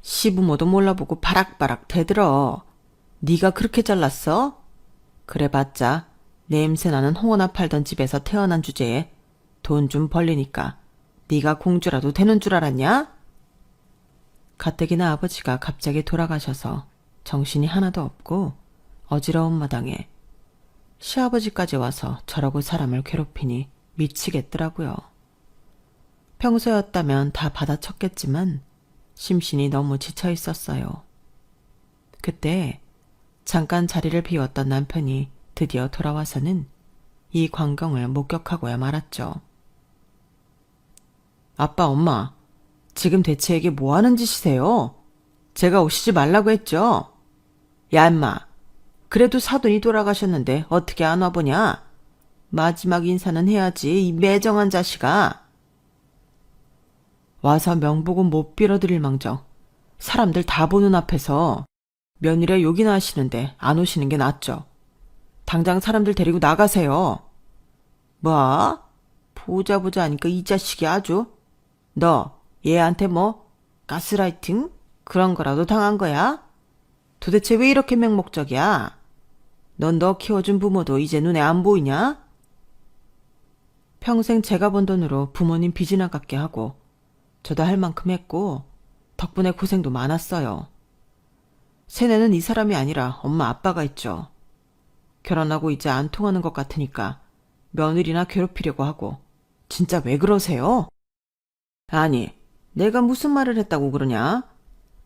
시부모도 몰라보고 바락바락 대들어. 네가 그렇게 잘났어? 그래봤자 냄새나는 홍어나 팔던 집에서 태어난 주제에 돈 좀 벌리니까 네가 공주라도 되는 줄 알았냐? 가뜩이나 아버지가 갑자기 돌아가셔서 정신이 하나도 없고 어지러운 마당에 시아버지까지 와서 저러고 사람을 괴롭히니 미치겠더라고요. 평소였다면 다 받아쳤겠지만 심신이 너무 지쳐 있었어요. 그때 잠깐 자리를 비웠던 남편이 드디어 돌아와서는 이 광경을 목격하고야 말았죠. 아빠, 엄마, 지금 대체 이게 뭐 하는 짓이세요? 제가 오시지 말라고 했죠? 야, 임마, 그래도 사돈이 돌아가셨는데 어떻게 안 와보냐? 마지막 인사는 해야지, 이 매정한 자식아. 와서 명복은 못 빌어드릴 망정 사람들 다 보는 앞에서 며느리의 욕이나 하시는데 안 오시는 게 낫죠. 당장 사람들 데리고 나가세요. 뭐? 보자 하니까 이 자식이 아주. 너 얘한테 뭐 가스라이팅? 그런 거라도 당한 거야? 도대체 왜 이렇게 맹목적이야? 넌 너 키워준 부모도 이제 눈에 안 보이냐? 평생 제가 번 돈으로 부모님 빚이나 갚게 하고 저도 할 만큼 했고 덕분에 고생도 많았어요. 세뇌는 이 사람이 아니라 엄마 아빠가 있죠. 결혼하고 이제 안 통하는 것 같으니까 며느리나 괴롭히려고 하고. 진짜 왜 그러세요? 아니, 내가 무슨 말을 했다고 그러냐?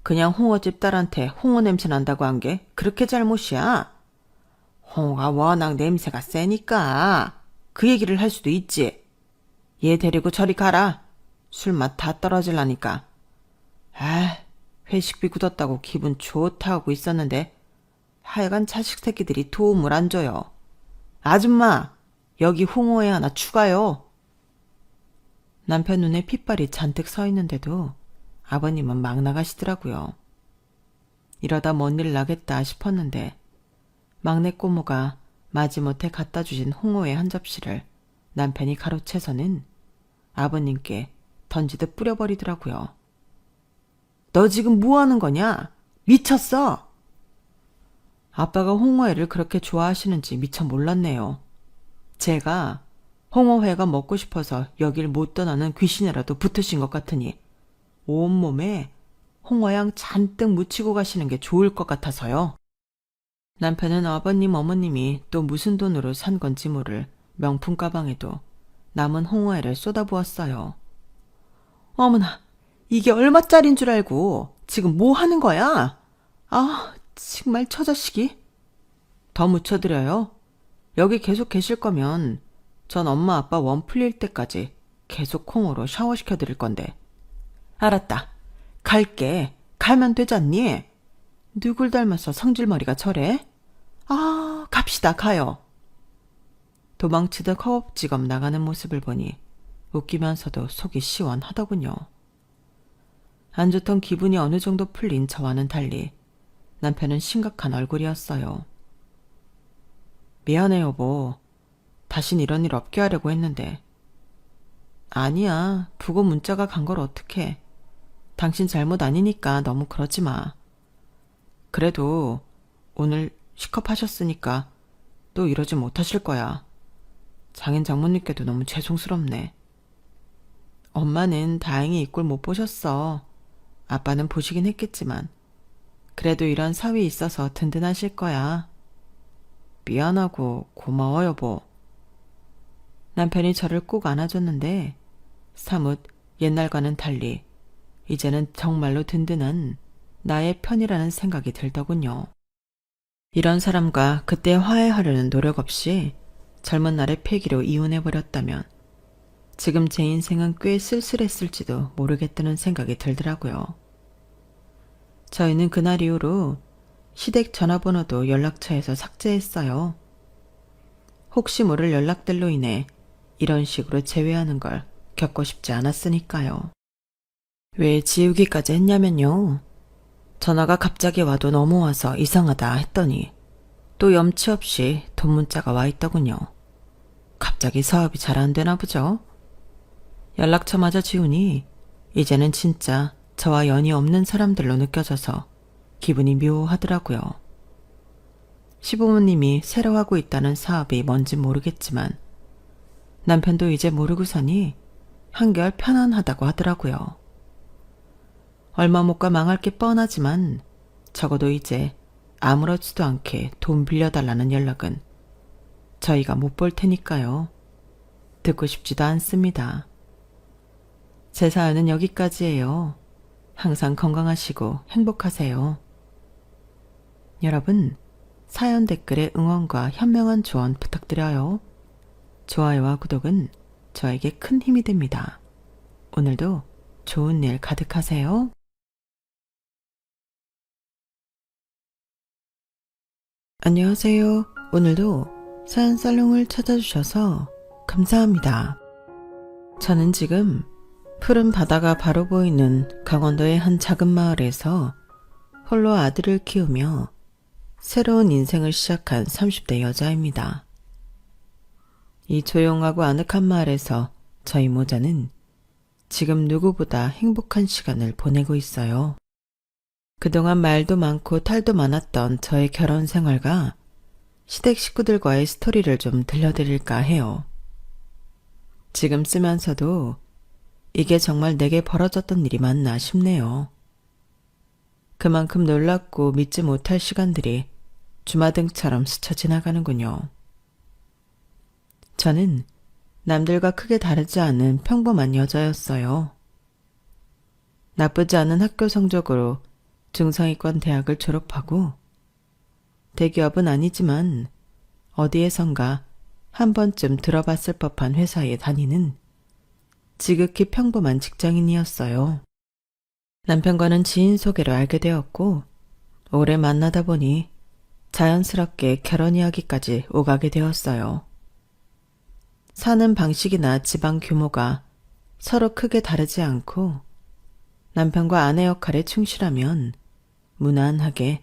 그냥 홍어집 딸한테 홍어 냄새 난다고 한 게 그렇게 잘못이야. 홍어가 워낙 냄새가 세니까 그 얘기를 할 수도 있지. 얘 데리고 저리 가라. 술맛 다 떨어질라니까. 아, 회식비 굳었다고 기분 좋다 하고 있었는데 하여간 자식 새끼들이 도움을 안 줘요. 아줌마, 여기 홍어회 하나 추가요. 남편 눈에 핏발이 잔뜩 서 있는데도 아버님은 막 나가시더라고요. 이러다 뭔 일 나겠다 싶었는데 막내 꼬모가 마지못해 갖다 주신 홍어회 한 접시를 남편이 가로채서는 아버님께 던지듯 뿌려버리더라고요. 너 지금 뭐 하는 거냐? 미쳤어! 아빠가 홍어회를 그렇게 좋아하시는지 미처 몰랐네요. 제가 홍어회가 먹고 싶어서 여길 못 떠나는 귀신이라도 붙으신 것 같으니 온몸에 홍어향 잔뜩 묻히고 가시는 게 좋을 것 같아서요. 남편은 아버님, 어머님이 또 무슨 돈으로 산 건지 모를 명품 가방에도 남은 홍어회를 쏟아부었어요. 어머나, 이게 얼마짜린 줄 알고 지금 뭐 하는 거야? 아, 정말 저 자식이. 더 묻혀드려요. 여기 계속 계실 거면 전 엄마 아빠 원 풀릴 때까지 계속 홍어로 샤워시켜드릴 건데. 알았다. 갈게. 가면 되잖니? 누굴 닮아서 성질머리가 저래? 아, 갑시다. 가요. 도망치듯 허겁지겁 나가는 모습을 보니 웃기면서도 속이 시원하더군요. 안 좋던 기분이 어느 정도 풀린 저와는 달리 남편은 심각한 얼굴이었어요. 미안해 여보. 다신 이런 일 없게 하려고 했는데. 아니야. 부고 문자가 간 걸 어떡해. 당신 잘못 아니니까 너무 그러지 마. 그래도 오늘 시컵하셨으니까 또 이러지 못하실 거야. 장인 장모님께도 너무 죄송스럽네. 엄마는 다행히 이 꼴 못 보셨어. 아빠는 보시긴 했겠지만 그래도 이런 사위 있어서 든든하실 거야. 미안하고 고마워 여보. 남편이 저를 꼭 안아줬는데 사뭇 옛날과는 달리 이제는 정말로 든든한 나의 편이라는 생각이 들더군요. 이런 사람과 그때 화해하려는 노력 없이 젊은 날의 패기로 이혼해버렸다면 지금 제 인생은 꽤 쓸쓸했을지도 모르겠다는 생각이 들더라고요. 저희는 그날 이후로 시댁 전화번호도 연락처에서 삭제했어요. 혹시 모를 연락들로 인해 이런 식으로 제외하는 걸 겪고 싶지 않았으니까요. 왜 지우기까지 했냐면요. 전화가 갑자기 와도 넘어와서 이상하다 했더니 또 염치 없이 돈 문자가 와 있더군요. 갑자기 사업이 잘 안 되나 보죠. 연락처마저 지우니 이제는 진짜 저와 연이 없는 사람들로 느껴져서 기분이 묘하더라고요. 시부모님이 새로 하고 있다는 사업이 뭔진 모르겠지만 남편도 이제 모르고 사니 한결 편안하다고 하더라고요. 얼마 못 가 망할 게 뻔하지만 적어도 이제 아무렇지도 않게 돈 빌려달라는 연락은 저희가 못 볼 테니까요. 듣고 싶지도 않습니다. 제 사연은 여기까지예요. 항상 건강하시고 행복하세요. 여러분, 사연 댓글에 응원과 현명한 조언 부탁드려요. 좋아요와 구독은 저에게 큰 힘이 됩니다. 오늘도 좋은 일 가득하세요. 안녕하세요. 오늘도 사연 살롱을 찾아주셔서 감사합니다. 저는 지금 푸른 바다가 바로 보이는 강원도의 한 작은 마을에서 홀로 아들을 키우며 새로운 인생을 시작한 30대 여자입니다. 이 조용하고 아늑한 마을에서 저희 모자는 지금 누구보다 행복한 시간을 보내고 있어요. 그동안 말도 많고 탈도 많았던 저의 결혼 생활과 시댁 식구들과의 스토리를 좀 들려드릴까 해요. 지금 쓰면서도 이게 정말 내게 벌어졌던 일이 맞나 싶네요. 그만큼 놀랍고 믿지 못할 시간들이 주마등처럼 스쳐 지나가는군요. 저는 남들과 크게 다르지 않은 평범한 여자였어요. 나쁘지 않은 학교 성적으로 중상위권 대학을 졸업하고 대기업은 아니지만 어디에선가 한 번쯤 들어봤을 법한 회사에 다니는 지극히 평범한 직장인이었어요. 남편과는 지인 소개로 알게 되었고 오래 만나다 보니 자연스럽게 결혼 이야기까지 오가게 되었어요. 사는 방식이나 집안 규모가 서로 크게 다르지 않고 남편과 아내 역할에 충실하면 무난하게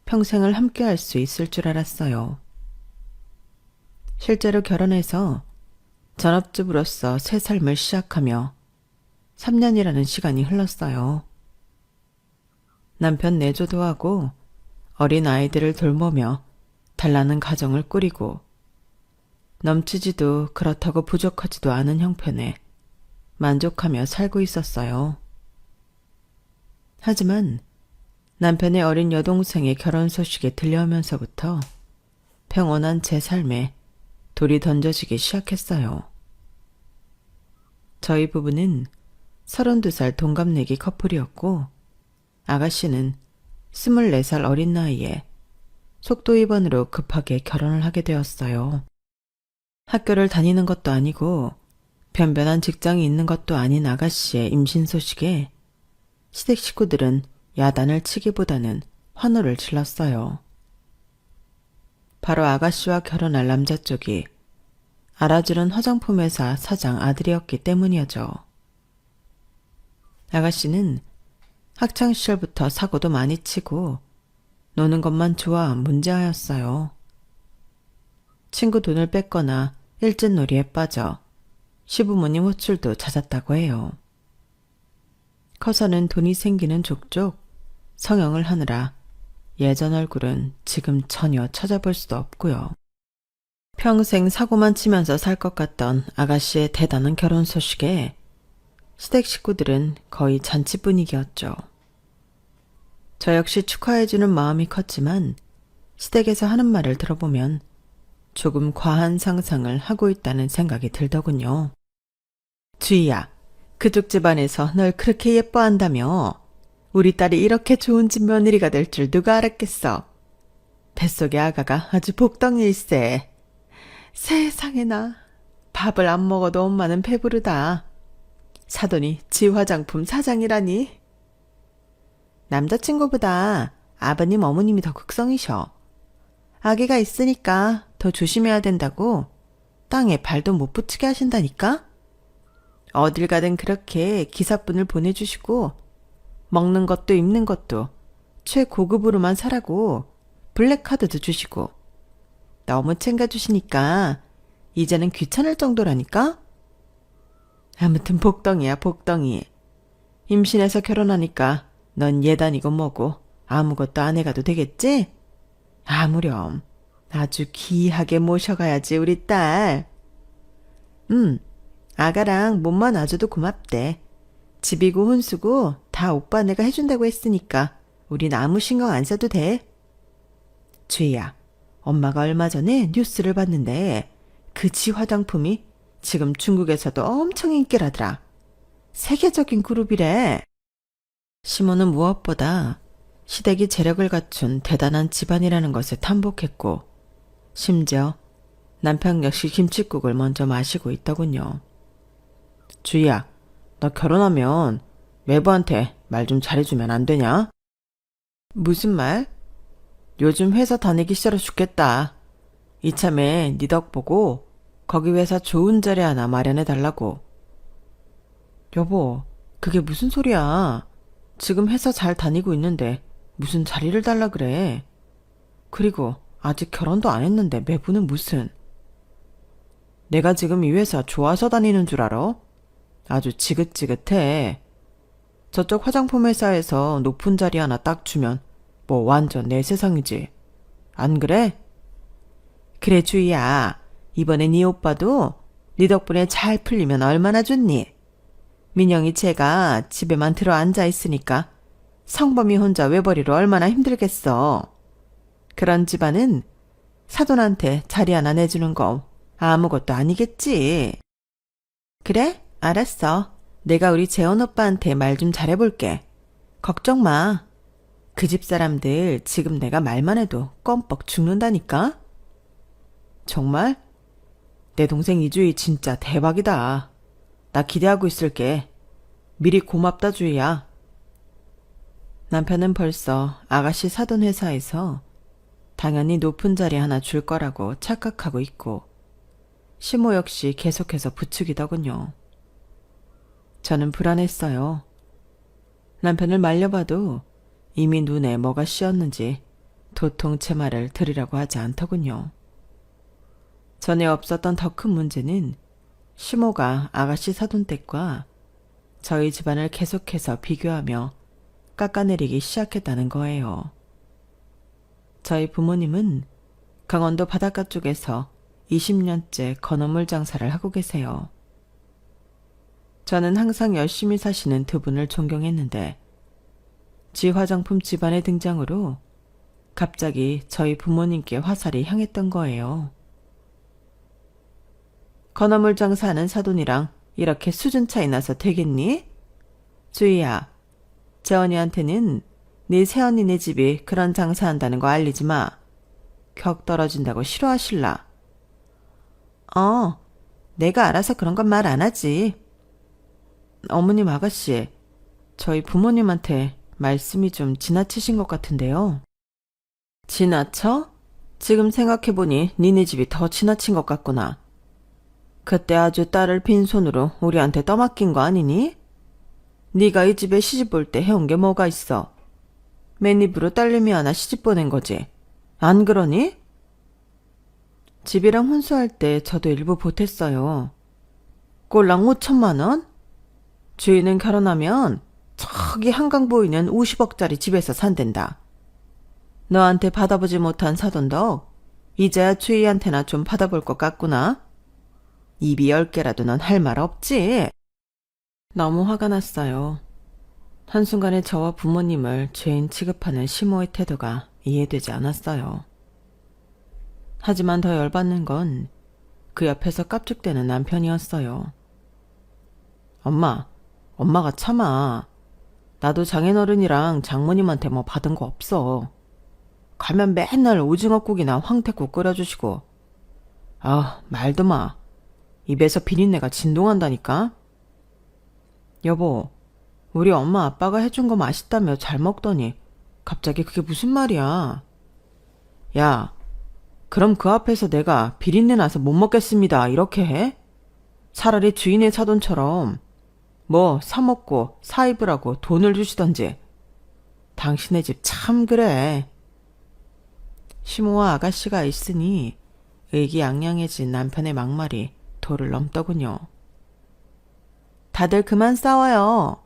평생을 함께할 수 있을 줄 알았어요. 실제로 결혼해서 전업주부로서 새 삶을 시작하며 3년이라는 시간이 흘렀어요. 남편 내조도 하고 어린 아이들을 돌보며 달라는 가정을 꾸리고 넘치지도 그렇다고 부족하지도 않은 형편에 만족하며 살고 있었어요. 하지만 남편의 어린 여동생의 결혼 소식이 들려오면서부터 평온한 제 삶에 돌이 던져지기 시작했어요. 저희 부부는 32살 동갑내기 커플이었고 아가씨는 24살 어린 나이에 속도 위반으로 급하게 결혼을 하게 되었어요. 학교를 다니는 것도 아니고 변변한 직장이 있는 것도 아닌 아가씨의 임신 소식에 시댁 식구들은 야단을 치기보다는 환호를 질렀어요. 바로 아가씨와 결혼할 남자 쪽이 알아주는 화장품 회사 사장 아들이었기 때문이었죠. 아가씨는 학창시절부터 사고도 많이 치고 노는 것만 좋아한 문제아였어요. 친구 돈을 뺏거나 일진놀이에 빠져 시부모님 호출도 잦았다고 해요. 커서는 돈이 생기는 족족 성형을 하느라 예전 얼굴은 지금 전혀 찾아볼 수도 없고요. 평생 사고만 치면서 살 것 같던 아가씨의 대단한 결혼 소식에 시댁 식구들은 거의 잔치 분위기였죠. 저 역시 축하해주는 마음이 컸지만 시댁에서 하는 말을 들어보면 조금 과한 상상을 하고 있다는 생각이 들더군요. 주희야, 그쪽 집안에서 널 그렇게 예뻐한다며 우리 딸이 이렇게 좋은 집 며느리가 될 줄 누가 알았겠어. 뱃속의 아가가 아주 복덩일세. 세상에나, 밥을 안 먹어도 엄마는 배부르다. 사돈이 지 화장품 사장이라니. 남자친구보다 아버님 어머님이 더 극성이셔. 아기가 있으니까 더 조심해야 된다고 땅에 발도 못 붙이게 하신다니까? 어딜 가든 그렇게 기사분을 보내주시고 먹는 것도 입는 것도 최고급으로만 사라고 블랙카드도 주시고 너무 챙겨주시니까 이제는 귀찮을 정도라니까? 아무튼 복덩이야 복덩이. 임신해서 결혼하니까 넌 예단이고 뭐고 아무것도 안 해가도 되겠지? 아무렴. 아주 귀하게 모셔가야지 우리 딸. 아가랑 몸만 놔줘도 고맙대. 집이고 혼수고 다 오빠 내가 해준다고 했으니까 우린 아무 신경 안 써도 돼. 주희야, 엄마가 얼마 전에 뉴스를 봤는데 그 지 화장품이 지금 중국에서도 엄청 인기라더라. 세계적인 그룹이래. 시모는 무엇보다 시댁이 재력을 갖춘 대단한 집안이라는 것을 탐복했고 심지어 남편 역시 김칫국을 먼저 마시고 있더군요. 주희야, 너 결혼하면 매부한테 말 좀 잘해주면 안 되냐? 무슨 말? 요즘 회사 다니기 싫어 죽겠다. 이참에 네 덕 보고 거기 회사 좋은 자리 하나 마련해달라고. 여보, 그게 무슨 소리야. 지금 회사 잘 다니고 있는데 무슨 자리를 달라 그래. 그리고 아직 결혼도 안 했는데 매부는 무슨. 내가 지금 이 회사 좋아서 다니는 줄 알아? 아주 지긋지긋해. 저쪽 화장품 회사에서 높은 자리 하나 딱 주면 뭐 완전 내 세상이지. 안 그래? 그래 주희야. 이번에 네 오빠도 네 덕분에 잘 풀리면 얼마나 좋니? 민영이 쟤가 집에만 들어 앉아 있으니까 성범이 혼자 외벌이로 얼마나 힘들겠어. 그런 집안은 사돈한테 자리 하나 내주는 거 아무것도 아니겠지. 그래? 알았어. 내가 우리 재원 오빠한테 말 좀 잘해볼게. 걱정 마. 그 집 사람들 지금 내가 말만 해도 껌뻑 죽는다니까? 정말? 내 동생 이주희 진짜 대박이다. 나 기대하고 있을게. 미리 고맙다 주희야. 남편은 벌써 아가씨 사돈 회사에서 당연히 높은 자리 하나 줄 거라고 착각하고 있고 시모 역시 계속해서 부추기더군요. 저는 불안했어요. 남편을 말려봐도 이미 눈에 뭐가 씌었는지 도통 제 말을 들으려고 하지 않더군요. 전에 없었던 더 큰 문제는 시모가 아가씨 사돈댁과 저희 집안을 계속해서 비교하며 깎아내리기 시작했다는 거예요. 저희 부모님은 강원도 바닷가 쪽에서 20년째 건어물 장사를 하고 계세요. 저는 항상 열심히 사시는 두 분을 존경했는데 지 화장품 집안의 등장으로 갑자기 저희 부모님께 화살이 향했던 거예요. 건어물 장사하는 사돈이랑 이렇게 수준 차이 나서 되겠니? 주희야, 재원이한테는 네 새언니네 집이 그런 장사한다는 거 알리지 마. 격 떨어진다고 싫어하실라. 내가 알아서 그런 건 말 안 하지. 어머님 아가씨, 저희 부모님한테 말씀이 좀 지나치신 것 같은데요. 지나쳐? 지금 생각해보니 니네 집이 더 지나친 것 같구나. 그때 아주 딸을 빈손으로 우리한테 떠맡긴 거 아니니? 네가 이 집에 시집 볼 때 해온 게 뭐가 있어? 맨입으로 딸내미 하나 시집 보낸 거지. 안 그러니? 집이랑 혼수할 때 저도 일부 보탰어요. 꼴랑 5천만 원? 주인은 결혼하면 저기 한강 보이는 50억짜리 집에서 산댄다. 너한테 받아보지 못한 사돈도 이제야 주희한테나 좀 받아볼 것 같구나. 입이 10개라도 넌 할 말 없지? 너무 화가 났어요. 한순간에 저와 부모님을 죄인 취급하는 시모의 태도가 이해되지 않았어요. 하지만 더 열받는 건 그 옆에서 깝죽대는 남편이었어요. 엄마가 참아. 나도 장인어른이랑 장모님한테 뭐 받은 거 없어. 가면 맨날 오징어국이나 황태국 끓여주시고. 말도 마. 입에서 비린내가 진동한다니까. 여보, 우리 엄마 아빠가 해준 거 맛있다며 잘 먹더니 갑자기 그게 무슨 말이야. 야, 그럼 그 앞에서 내가 비린내 나서 못 먹겠습니다 이렇게 해? 차라리 주인의 사돈처럼 뭐 사먹고 사입으라고 돈을 주시던지. 당신네 집 참 그래. 시모와 아가씨가 있으니 의기양양해진 남편의 막말이 도를 넘더군요. 다들 그만 싸워요.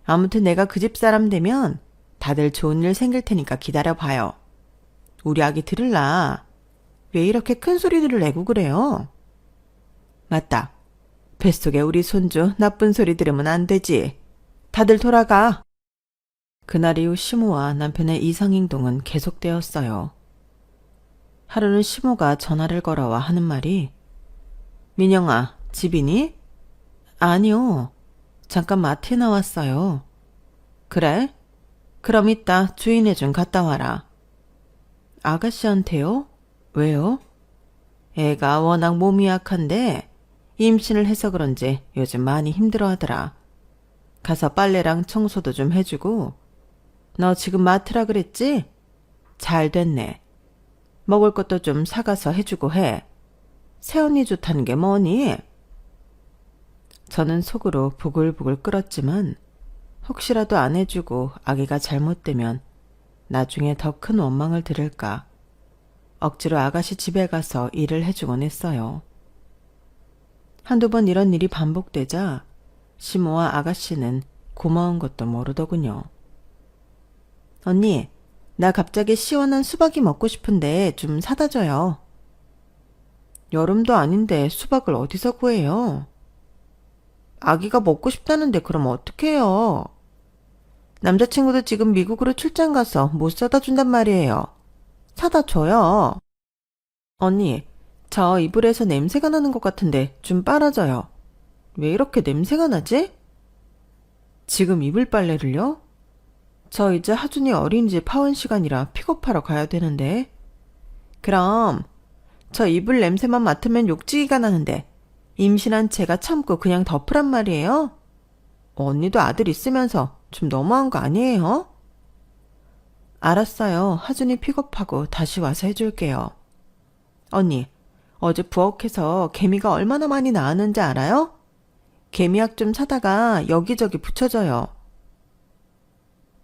아무튼 내가 그 집 사람 되면 다들 좋은 일 생길 테니까 기다려봐요. 우리 아기 들을라. 왜 이렇게 큰 소리들을 내고 그래요? 맞다. 뱃속에 우리 손주 나쁜 소리 들으면 안 되지. 다들 돌아가. 그날 이후 시모와 남편의 이상행동은 계속되었어요. 하루는 시모가 전화를 걸어와 하는 말이 민영아, 집이니? 아니요. 잠깐 마트에 나왔어요. 그래? 그럼 이따 주인네 좀 갔다 와라. 아가씨한테요? 왜요? 애가 워낙 몸이 약한데 임신을 해서 그런지 요즘 많이 힘들어하더라. 가서 빨래랑 청소도 좀 해주고. 너 지금 마트라 그랬지? 잘 됐네. 먹을 것도 좀 사가서 해주고 해. 새언니 좋다는 게 뭐니? 저는 속으로 부글부글 끓었지만 혹시라도 안 해주고 아기가 잘못되면 나중에 더 큰 원망을 들을까 억지로 아가씨 집에 가서 일을 해주곤 했어요. 한두 번 이런 일이 반복되자 시모와 아가씨는 고마운 것도 모르더군요. 언니, 나 갑자기 시원한 수박이 먹고 싶은데 좀 사다 줘요. 여름도 아닌데 수박을 어디서 구해요? 아기가 먹고 싶다는데 그럼 어떡해요? 남자친구도 지금 미국으로 출장 가서 못 사다 준단 말이에요. 사다 줘요. 언니, 저 이불에서 냄새가 나는 것 같은데 좀 빨아줘요. 왜 이렇게 냄새가 나지? 지금 이불 빨래를요? 저 이제 하준이 어린이집 하원 시간이라 픽업하러 가야 되는데. 그럼 저 이불 냄새만 맡으면 욕지기가 나는데 임신한 제가 참고 그냥 덮으란 말이에요? 언니도 아들 있으면서 좀 너무한 거 아니에요? 알았어요. 하준이 픽업하고 다시 와서 해줄게요. 언니, 어제 부엌에서 개미가 얼마나 많이 나왔는지 알아요? 개미약 좀 사다가 여기저기 붙여줘요.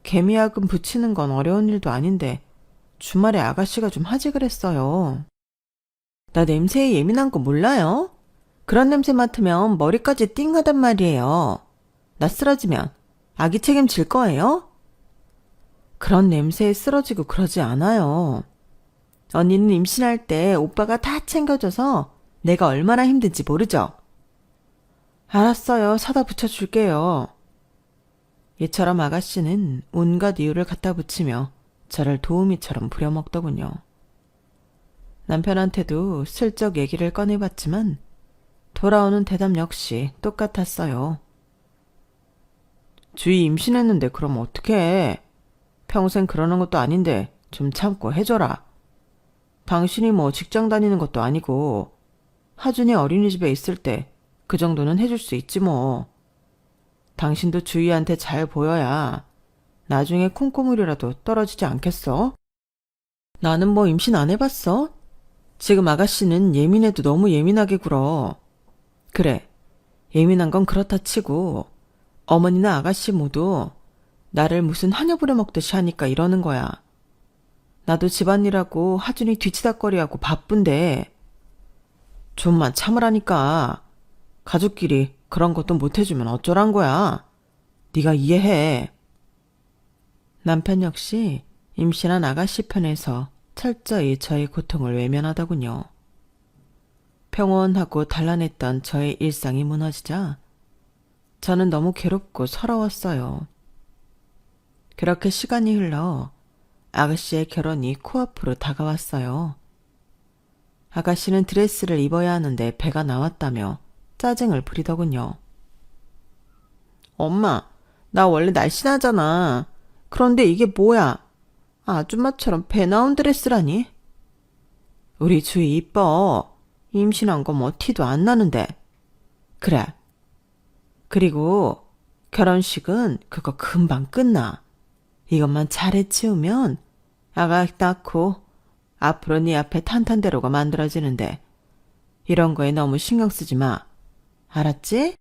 개미약은 붙이는 건 어려운 일도 아닌데 주말에 아가씨가 좀 하지 그랬어요. 나 냄새에 예민한 거 몰라요? 그런 냄새 맡으면 머리까지 띵하단 말이에요. 나 쓰러지면 아기 책임질 거예요? 그런 냄새에 쓰러지고 그러지 않아요. 언니는 임신할 때 오빠가 다 챙겨줘서 내가 얼마나 힘든지 모르죠? 알았어요. 사다 붙여줄게요. 이처럼 아가씨는 온갖 이유를 갖다 붙이며 저를 도우미처럼 부려먹더군요. 남편한테도 슬쩍 얘기를 꺼내봤지만 돌아오는 대답 역시 똑같았어요. 주희 임신했는데 그럼 어떡해. 평생 그러는 것도 아닌데 좀 참고 해줘라. 당신이 뭐 직장 다니는 것도 아니고 하준이 어린이집에 있을 때 그 정도는 해줄 수 있지 뭐. 당신도 주희한테 잘 보여야 나중에 콩고물이라도 떨어지지 않겠어? 나는 뭐 임신 안 해봤어? 지금 아가씨는 예민해도 너무 예민하게 굴어. 그래, 예민한 건 그렇다 치고 어머니나 아가씨 모두 나를 무슨 한여 부려먹듯이 하니까 이러는 거야. 나도 집안일하고 하준이 뒤치다꺼리하고 바쁜데 좀만 참으라니까. 가족끼리 그런 것도 못 해주면 어쩌란 거야. 네가 이해해. 남편 역시 임신한 아가씨 편에서 철저히 저의 고통을 외면하더군요. 평온하고 단란했던 저의 일상이 무너지자 저는 너무 괴롭고 서러웠어요. 그렇게 시간이 흘러 아가씨의 결혼이 코앞으로 다가왔어요. 아가씨는 드레스를 입어야 하는데 배가 나왔다며 짜증을 부리더군요. 엄마, 나 원래 날씬하잖아. 그런데 이게 뭐야? 아줌마처럼 배 나온 드레스라니? 우리 주희 이뻐. 임신한 거 뭐 티도 안 나는데. 그래. 그리고 결혼식은 그거 금방 끝나. 이것만 잘 해치우면 아가 낳고 앞으로 네 앞에 탄탄대로가 만들어지는데 이런 거에 너무 신경 쓰지 마. 알았지?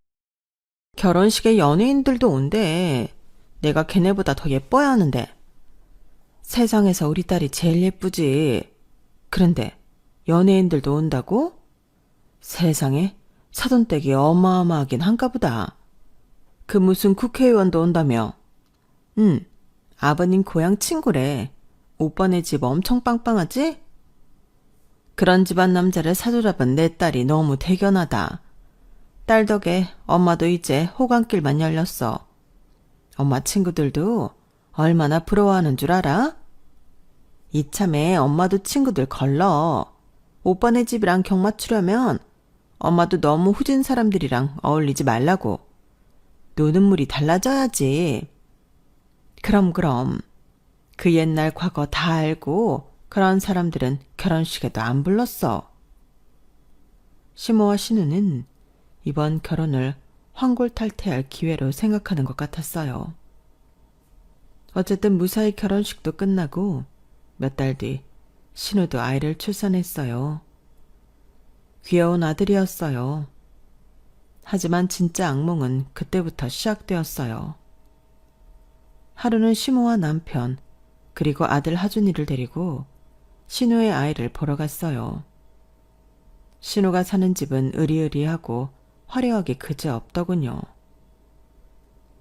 결혼식에 연예인들도 온대. 내가 걔네보다 더 예뻐야 하는데. 세상에서 우리 딸이 제일 예쁘지. 그런데 연예인들도 온다고? 세상에 사돈댁이 어마어마하긴 한가 보다. 그 무슨 국회의원도 온다며. 아버님 고향 친구래. 오빠네 집 엄청 빵빵하지? 그런 집안 남자를 사로잡은 내 딸이 너무 대견하다. 딸 덕에 엄마도 이제 호강길만 열렸어. 엄마 친구들도 얼마나 부러워하는 줄 알아? 이참에 엄마도 친구들 걸러. 오빠네 집이랑 경 맞추려면 엄마도 너무 후진 사람들이랑 어울리지 말라고. 노는 물이 달라져야지. 그럼. 그 옛날 과거 다 알고 그런 사람들은 결혼식에도 안 불렀어. 시모와 신우는 이번 결혼을 황골탈퇴할 기회로 생각하는 것 같았어요. 어쨌든 무사히 결혼식도 끝나고 몇 달 뒤 신우도 아이를 출산했어요. 귀여운 아들이었어요. 하지만 진짜 악몽은 그때부터 시작되었어요. 하루는 시모와 남편 그리고 아들 하준이를 데리고 신우의 아이를 보러 갔어요. 신우가 사는 집은 으리으리하고 화려하게 그지없더군요.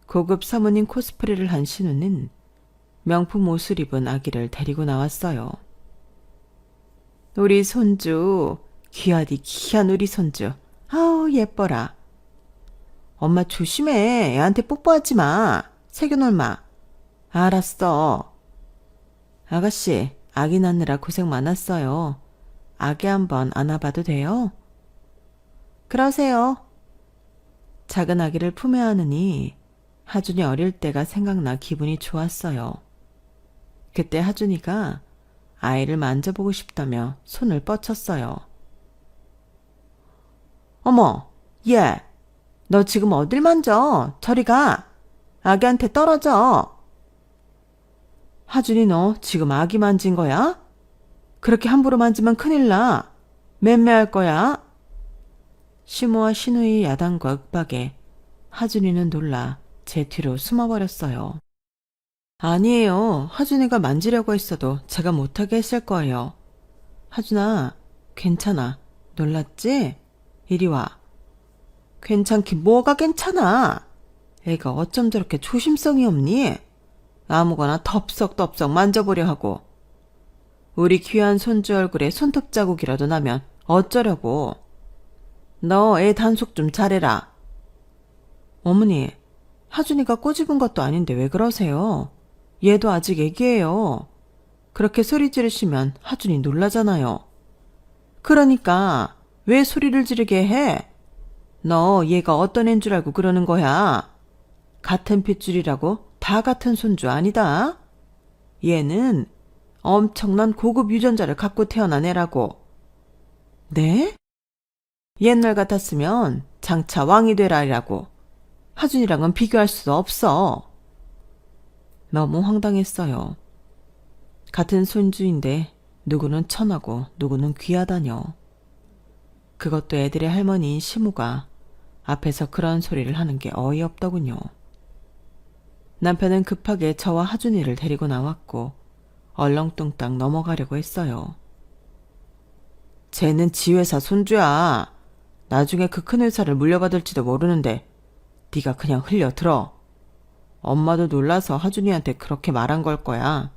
고급 사모님 코스프레를 한 신우는 명품 옷을 입은 아기를 데리고 나왔어요. 우리 손주, 귀하디 귀한 우리 손주. 아우 예뻐라. 엄마 조심해. 애한테 뽀뽀하지 마. 새겨놀 마. 알았어. 아가씨, 아기 낳느라 고생 많았어요. 아기 한번 안아봐도 돼요? 그러세요. 작은 아기를 품에 안으니 하준이 어릴 때가 생각나 기분이 좋았어요. 그때 하준이가 아이를 만져보고 싶다며 손을 뻗쳤어요. 어머, 얘, 너 지금 어딜 만져? 저리 가. 아기한테 떨어져. 하준이 너 지금 아기 만진 거야? 그렇게 함부로 만지면 큰일 나. 맴매할 거야. 시모와 신우의 야단과 윽박에 하준이는 놀라 제 뒤로 숨어버렸어요. 아니에요. 하준이가 만지려고 했어도 제가 못하게 했을 거예요. 하준아, 괜찮아. 놀랐지? 이리 와. 괜찮긴 뭐가 괜찮아. 애가 어쩜 저렇게 조심성이 없니? 아무거나 덥석덥석 만져보려 하고. 우리 귀한 손주 얼굴에 손톱 자국이라도 나면 어쩌려고. 너 애 단속 좀 잘해라. 어머니, 하준이가 꼬집은 것도 아닌데 왜 그러세요? 얘도 아직 애기예요. 그렇게 소리 지르시면 하준이 놀라잖아요. 그러니까 왜 소리를 지르게 해? 너 얘가 어떤 앤 줄 알고 그러는 거야? 같은 핏줄이라고 다 같은 손주 아니다. 얘는 엄청난 고급 유전자를 갖고 태어난 애라고. 네? 옛날 같았으면 장차 왕이 되라라고. 하준이랑은 비교할 수 없어. 너무 황당했어요. 같은 손주인데 누구는 천하고 누구는 귀하다뇨. 그것도 애들의 할머니인 시무가 앞에서 그런 소리를 하는 게 어이없더군요. 남편은 급하게 저와 하준이를 데리고 나왔고 얼렁뚱땅 넘어가려고 했어요. 쟤는 지 회사 손주야. 나중에 그 큰 회사를 물려받을지도 모르는데 네가 그냥 흘려들어. 엄마도 놀라서 하준이한테 그렇게 말한 걸 거야.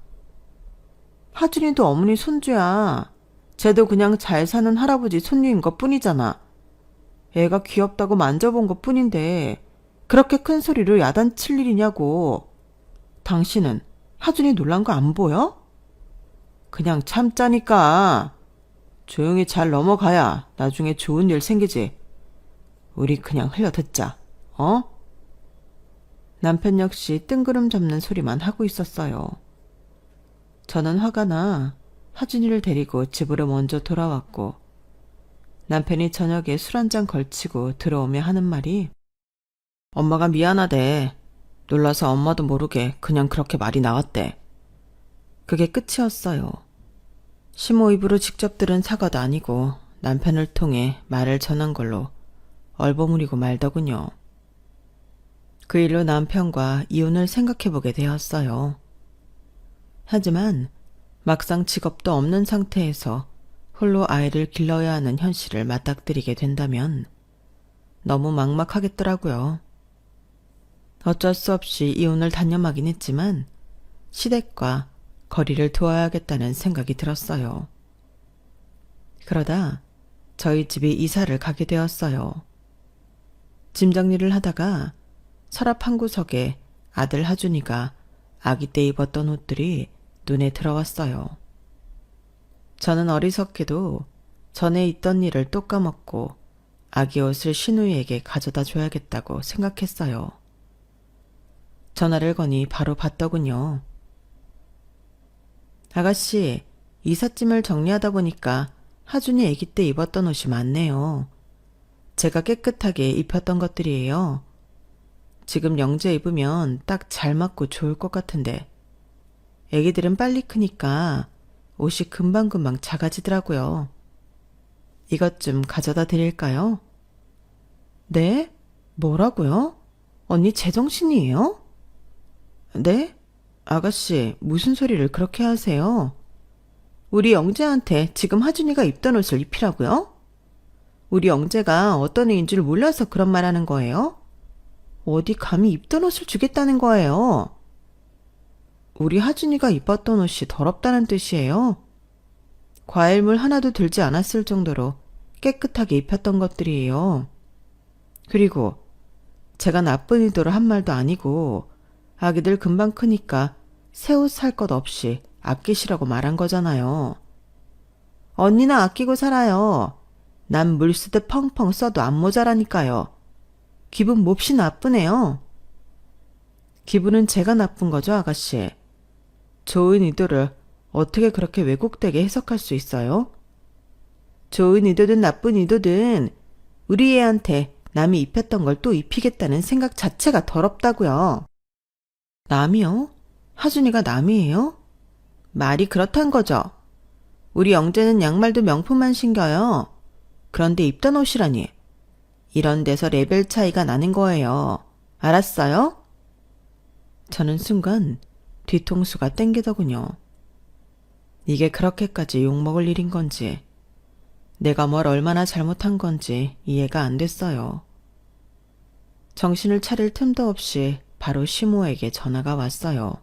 하준이도 어머니 손주야. 쟤도 그냥 잘 사는 할아버지 손녀인 것 뿐이잖아. 애가 귀엽다고 만져본 것 뿐인데 그렇게 큰 소리로 야단칠 일이냐고. 당신은 하준이 놀란 거 안 보여? 그냥 참자니까. 조용히 잘 넘어가야 나중에 좋은 일 생기지. 우리 그냥 흘려듣자. 어? 남편 역시 뜬구름 잡는 소리만 하고 있었어요. 저는 화가 나 하준이를 데리고 집으로 먼저 돌아왔고 남편이 저녁에 술 한 잔 걸치고 들어오며 하는 말이 엄마가 미안하대. 놀라서 엄마도 모르게 그냥 그렇게 말이 나왔대. 그게 끝이었어요. 시모 입으로 직접 들은 사과도 아니고 남편을 통해 말을 전한 걸로 얼버무리고 말더군요. 그 일로 남편과 이혼을 생각해보게 되었어요. 하지만 막상 직업도 없는 상태에서 홀로 아이를 길러야 하는 현실을 맞닥뜨리게 된다면 너무 막막하겠더라고요. 어쩔 수 없이 이혼을 단념하긴 했지만 시댁과 거리를 두어야겠다는 생각이 들었어요. 그러다 저희 집이 이사를 가게 되었어요. 짐 정리를 하다가 서랍 한 구석에 아들 하준이가 아기 때 입었던 옷들이 눈에 들어왔어요. 저는 어리석게도 전에 있던 일을 또 까먹고 아기 옷을 신우이에게 가져다 줘야겠다고 생각했어요. 전화를 거니 바로 받더군요. 아가씨, 이삿짐을 정리하다 보니까 하준이 아기 때 입었던 옷이 많네요. 제가 깨끗하게 입혔던 것들이에요. 지금 영재 입으면 딱 잘 맞고 좋을 것 같은데. 애기들은 빨리 크니까 옷이 금방금방 작아지더라고요. 이것 좀 가져다 드릴까요? 네? 뭐라고요? 언니 제정신이에요? 네? 아가씨, 무슨 소리를 그렇게 하세요? 우리 영재한테 지금 하준이가 입던 옷을 입히라고요? 우리 영재가 어떤 애인 줄 몰라서 그런 말 하는 거예요? 어디 감히 입던 옷을 주겠다는 거예요? 우리 하준이가 입었던 옷이 더럽다는 뜻이에요? 과일물 하나도 들지 않았을 정도로 깨끗하게 입혔던 것들이에요. 그리고 제가 나쁜 의도로 한 말도 아니고 아기들 금방 크니까 새 옷 살 것 없이 아끼시라고 말한 거잖아요. 언니는 아끼고 살아요. 난 물 쓰듯 펑펑 써도 안 모자라니까요. 기분 몹시 나쁘네요. 기분은 제가 나쁜 거죠, 아가씨. 좋은 의도를 어떻게 그렇게 왜곡되게 해석할 수 있어요? 좋은 의도든 나쁜 의도든 우리 애한테 남이 입혔던 걸 또 입히겠다는 생각 자체가 더럽다고요. 남이요? 하준이가 남이에요? 말이 그렇단 거죠. 우리 영재는 양말도 명품만 신겨요. 그런데 입던 옷이라니. 이런 데서 레벨 차이가 나는 거예요. 알았어요? 저는 순간 뒤통수가 땡기더군요. 이게 그렇게까지 욕먹을 일인 건지, 내가 뭘 얼마나 잘못한 건지 이해가 안 됐어요. 정신을 차릴 틈도 없이 바로 시모에게 전화가 왔어요.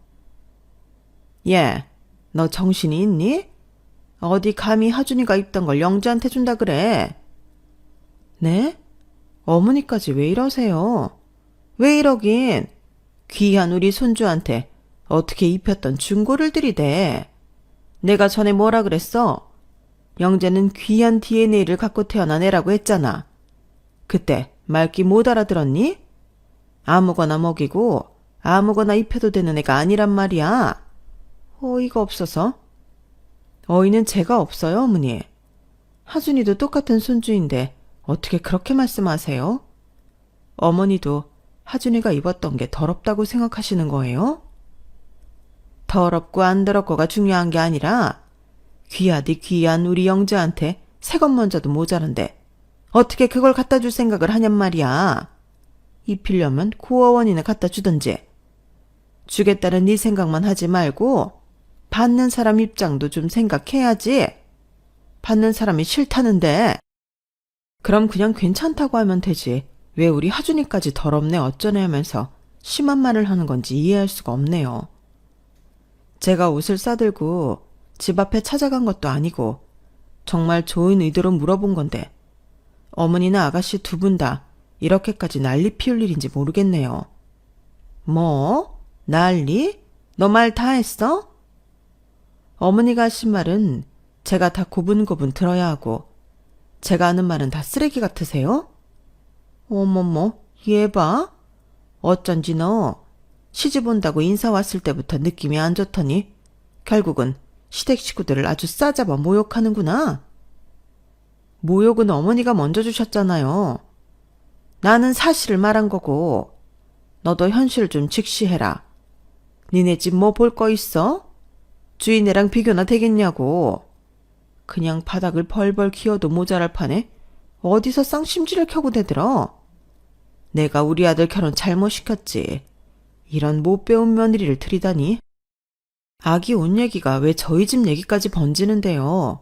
얘, 너 정신이 있니? 어디 감히 하준이가 입던 걸 영재한테 준다 그래? 네? 어머니까지 왜 이러세요? 왜 이러긴? 귀한 우리 손주한테 어떻게 입혔던 중고를 들이대. 내가 전에 뭐라 그랬어? 영재는 귀한 DNA를 갖고 태어난 애라고 했잖아. 그때 말귀 못 알아들었니? 아무거나 먹이고 아무거나 입혀도 되는 애가 아니란 말이야. 어이가 없어서. 어이는 제가 없어요, 어머니. 하준이도 똑같은 손주인데 어떻게 그렇게 말씀하세요? 어머니도 하준이가 입었던 게 더럽다고 생각하시는 거예요? 더럽고 안 더럽고가 중요한 게 아니라 귀하디 귀한 우리 영재한테 새 것 먼저도 모자란데 어떻게 그걸 갖다 줄 생각을 하냔 말이야. 입히려면 고어원이나 갖다 주든지. 주겠다는 네 생각만 하지 말고 받는 사람 입장도 좀 생각해야지. 받는 사람이 싫다는데. 그럼 그냥 괜찮다고 하면 되지. 왜 우리 하준이까지 더럽네 어쩌네 하면서 심한 말을 하는 건지 이해할 수가 없네요. 제가 옷을 싸들고 집 앞에 찾아간 것도 아니고 정말 좋은 의도로 물어본 건데 어머니나 아가씨 두 분 다 이렇게까지 난리 피울 일인지 모르겠네요. 뭐? 난리? 너 말 다 했어? 어머니가 하신 말은 제가 다 고분고분 들어야 하고 제가 하는 말은 다 쓰레기 같으세요? 어머머, 얘 봐. 어쩐지 너 시집 온다고 인사 왔을 때부터 느낌이 안 좋더니 결국은 시댁 식구들을 아주 싸잡아 모욕하는구나. 모욕은 어머니가 먼저 주셨잖아요. 나는 사실을 말한 거고 너도 현실을 좀 직시해라. 니네 집 뭐 볼 거 있어? 주인애랑 비교나 되겠냐고. 그냥 바닥을 벌벌 기어도 모자랄 판에 어디서 쌍심지를 켜고 대들어. 내가 우리 아들 결혼 잘못 시켰지. 이런 못 배운 며느리를 들이다니. 아기 옷 얘기가 왜 저희 집 얘기까지 번지는데요.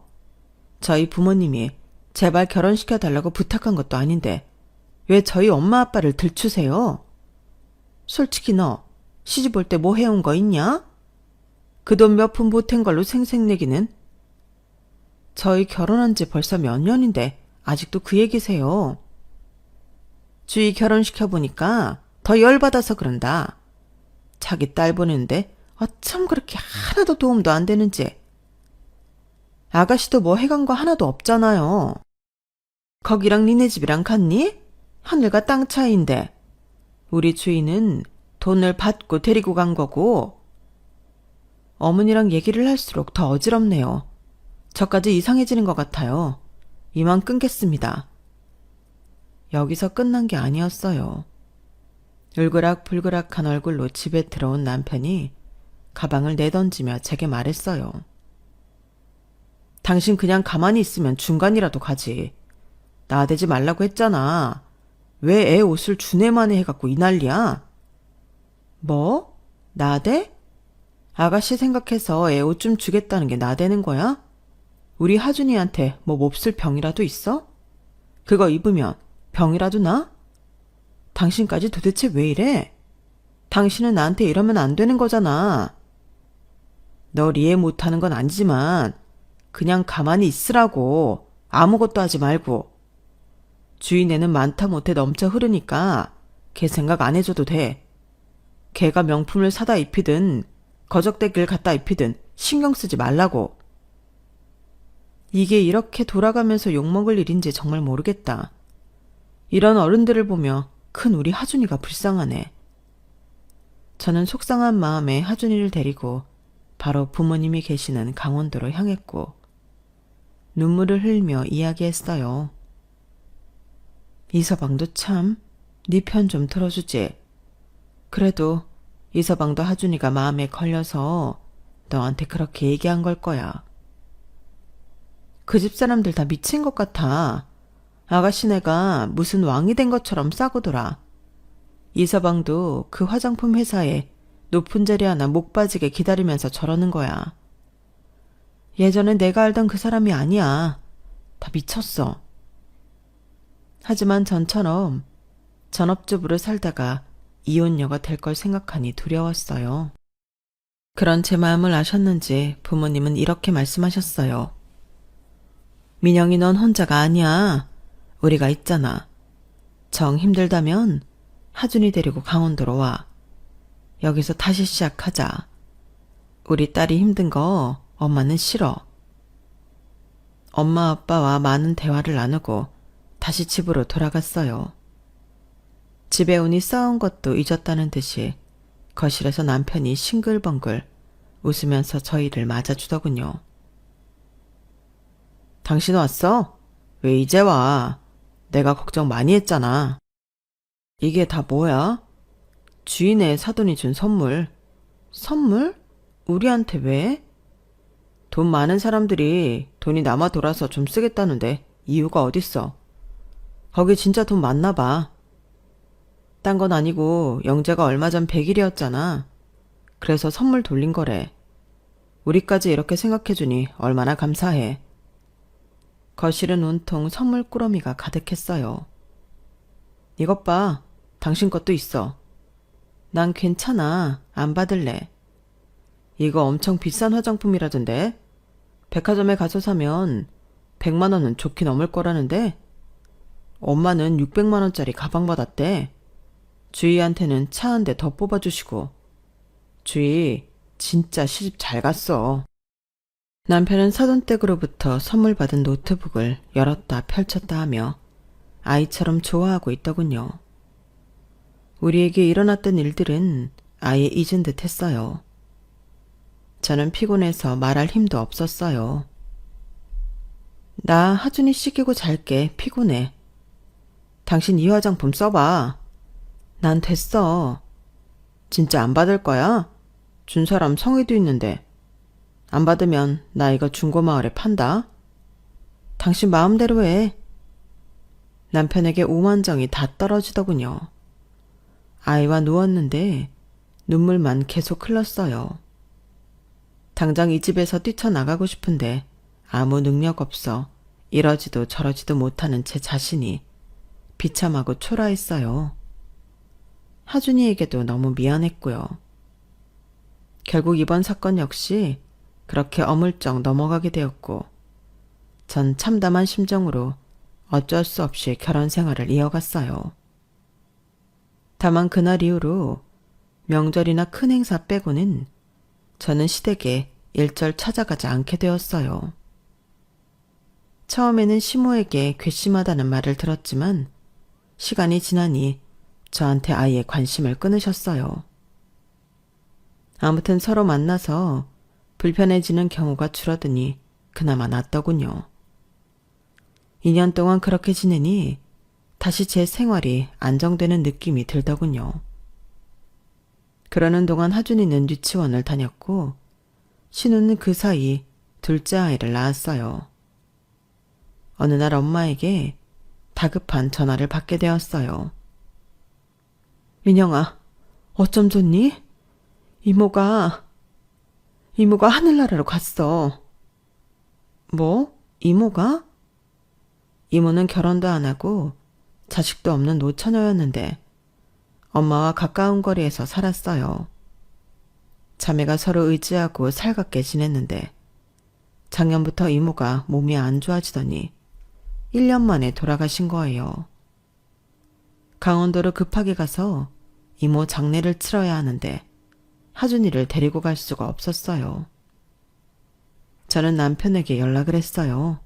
저희 부모님이 제발 결혼시켜달라고 부탁한 것도 아닌데 왜 저희 엄마 아빠를 들추세요? 솔직히 너 시집 올 때 뭐 해온 거 있냐? 그 돈 몇 푼 보탠 걸로 생색내기는. 저희 결혼한 지 벌써 몇 년인데 아직도 그 얘기세요. 주희 결혼시켜보니까 더 열받아서 그런다. 자기 딸 보내는데 어쩜 그렇게 하나도 도움도 안 되는지. 아가씨도 뭐 해간 거 하나도 없잖아요. 거기랑 니네 집이랑 같니? 하늘과 땅 차이인데. 우리 주인은 돈을 받고 데리고 간 거고. 어머니랑 얘기를 할수록 더 어지럽네요. 저까지 이상해지는 것 같아요. 이만 끊겠습니다. 여기서 끝난 게 아니었어요. 울그락불그락한 얼굴로 집에 들어온 남편이 가방을 내던지며 제게 말했어요. 당신 그냥 가만히 있으면 중간이라도 가지. 나대지 말라고 했잖아. 왜 애 옷을 주네만에 해갖고 이 난리야? 뭐? 나대? 아가씨 생각해서 애 옷 좀 주겠다는 게 나대는 거야? 우리 하준이한테 뭐 몹쓸 병이라도 있어? 그거 입으면 병이라도 나? 당신까지 도대체 왜 이래? 당신은 나한테 이러면 안 되는 거잖아. 널 이해 못하는 건 아니지만 그냥 가만히 있으라고. 아무것도 하지 말고. 주인애는 많다 못해 넘쳐 흐르니까 걔 생각 안 해줘도 돼. 걔가 명품을 사다 입히든 거적대기를 갖다 입히든 신경 쓰지 말라고. 이게 이렇게 돌아가면서 욕먹을 일인지 정말 모르겠다. 이런 어른들을 보며 큰 우리 하준이가 불쌍하네. 저는 속상한 마음에 하준이를 데리고 바로 부모님이 계시는 강원도로 향했고 눈물을 흘리며 이야기했어요. 이서방도 참 네 편 좀 들어주지. 그래도 이서방도 하준이가 마음에 걸려서 너한테 그렇게 얘기한 걸 거야. 그 집 사람들 다 미친 것 같아. 아가씨네가 무슨 왕이 된 것처럼 싸구더라. 이서방도 그 화장품 회사에 높은 자리 하나 목 빠지게 기다리면서 저러는 거야. 예전에 내가 알던 그 사람이 아니야. 다 미쳤어. 하지만 전처럼 전업주부로 살다가 이혼녀가 될 걸 생각하니 두려웠어요. 그런 제 마음을 아셨는지 부모님은 이렇게 말씀하셨어요. 민영이 넌 혼자가 아니야. 우리가 있잖아. 정 힘들다면 하준이 데리고 강원도로 와. 여기서 다시 시작하자. 우리 딸이 힘든 거 엄마는 싫어. 엄마 아빠와 많은 대화를 나누고 다시 집으로 돌아갔어요. 집에 오니 싸운 것도 잊었다는 듯이 거실에서 남편이 싱글벙글 웃으면서 저희를 맞아주더군요. 당신 왔어? 왜 이제 와? 내가 걱정 많이 했잖아. 이게 다 뭐야? 주인의 사돈이 준 선물. 선물? 우리한테 왜? 돈 많은 사람들이 돈이 남아 돌아서 좀 쓰겠다는데 이유가 어딨어? 거기 진짜 돈 많나 봐. 딴 건 아니고 영재가 얼마 전 100일이었잖아. 그래서 선물 돌린 거래. 우리까지 이렇게 생각해주니 얼마나 감사해. 거실은 온통 선물 꾸러미가 가득했어요. 이것 봐. 당신 것도 있어. 난 괜찮아. 안 받을래. 이거 엄청 비싼 화장품이라던데. 백화점에 가서 사면 100만 원은 좋게 넘을 거라는데. 엄마는 600만 원짜리 가방 받았대. 주희한테는 차 한 대 더 뽑아주시고. 주희 진짜 시집 잘 갔어. 남편은 사돈댁으로부터 선물 받은 노트북을 열었다 펼쳤다 하며 아이처럼 좋아하고 있더군요. 우리에게 일어났던 일들은 아예 잊은 듯 했어요. 저는 피곤해서 말할 힘도 없었어요. 나 하준이 씻기고 잘게. 피곤해. 당신 이 화장품 써봐. 난 됐어. 진짜 안 받을 거야? 준 사람 성의도 있는데. 안 받으면 나 이거 중고마을에 판다. 당신 마음대로 해. 남편에게 오만정이 다 떨어지더군요. 아이와 누웠는데 눈물만 계속 흘렀어요. 당장 이 집에서 뛰쳐나가고 싶은데 아무 능력 없어 이러지도 저러지도 못하는 제 자신이 비참하고 초라했어요. 하준이에게도 너무 미안했고요. 결국 이번 사건 역시 그렇게 어물쩍 넘어가게 되었고 전 참담한 심정으로 어쩔 수 없이 결혼 생활을 이어갔어요. 다만 그날 이후로 명절이나 큰 행사 빼고는 저는 시댁에 일절 찾아가지 않게 되었어요. 처음에는 시모에게 괘씸하다는 말을 들었지만 시간이 지나니 저한테 아예 관심을 끊으셨어요. 아무튼 서로 만나서 불편해지는 경우가 줄어드니 그나마 낫더군요. 2년 동안 그렇게 지내니 다시 제 생활이 안정되는 느낌이 들더군요. 그러는 동안 하준이는 유치원을 다녔고 신우는 그 사이 둘째 아이를 낳았어요. 어느 날 엄마에게 다급한 전화를 받게 되었어요. 민영아, 어쩜 좋니? 이모가 하늘나라로 갔어. 뭐? 이모가? 이모는 결혼도 안 하고 자식도 없는 노처녀였는데 엄마와 가까운 거리에서 살았어요. 자매가 서로 의지하고 살갑게 지냈는데 작년부터 이모가 몸이 안 좋아지더니 1년 만에 돌아가신 거예요. 강원도로 급하게 가서 이모 장례를 치러야 하는데 하준이를 데리고 갈 수가 없었어요. 저는 남편에게 연락을 했어요.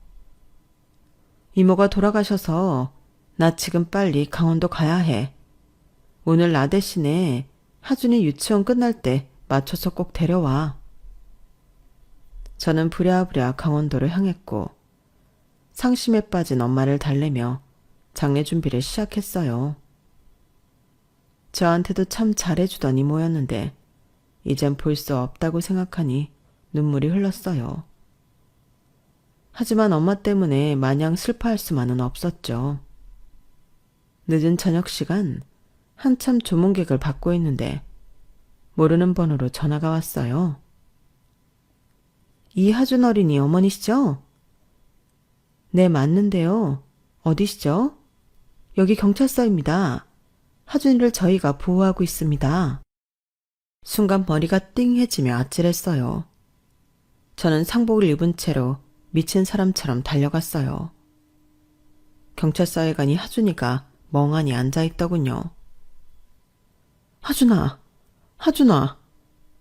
이모가 돌아가셔서 나 지금 빨리 강원도 가야 해. 오늘 나 대신에 하준이 유치원 끝날 때 맞춰서 꼭 데려와. 저는 부랴부랴 강원도를 향했고 상심에 빠진 엄마를 달래며 장례 준비를 시작했어요. 저한테도 참 잘해주던 이모였는데 이젠 볼 수 없다고 생각하니 눈물이 흘렀어요. 하지만 엄마 때문에 마냥 슬퍼할 수만은 없었죠. 늦은 저녁 시간 한참 조문객을 받고 있는데 모르는 번호로 전화가 왔어요. 이하준 어린이 어머니시죠? 네, 맞는데요. 어디시죠? 여기 경찰서입니다. 하준이를 저희가 보호하고 있습니다. 순간 머리가 띵해지며 아찔했어요. 저는 상복을 입은 채로 미친 사람처럼 달려갔어요. 경찰서에 가니 하준이가 멍하니 앉아있더군요. 하준아, 하준아,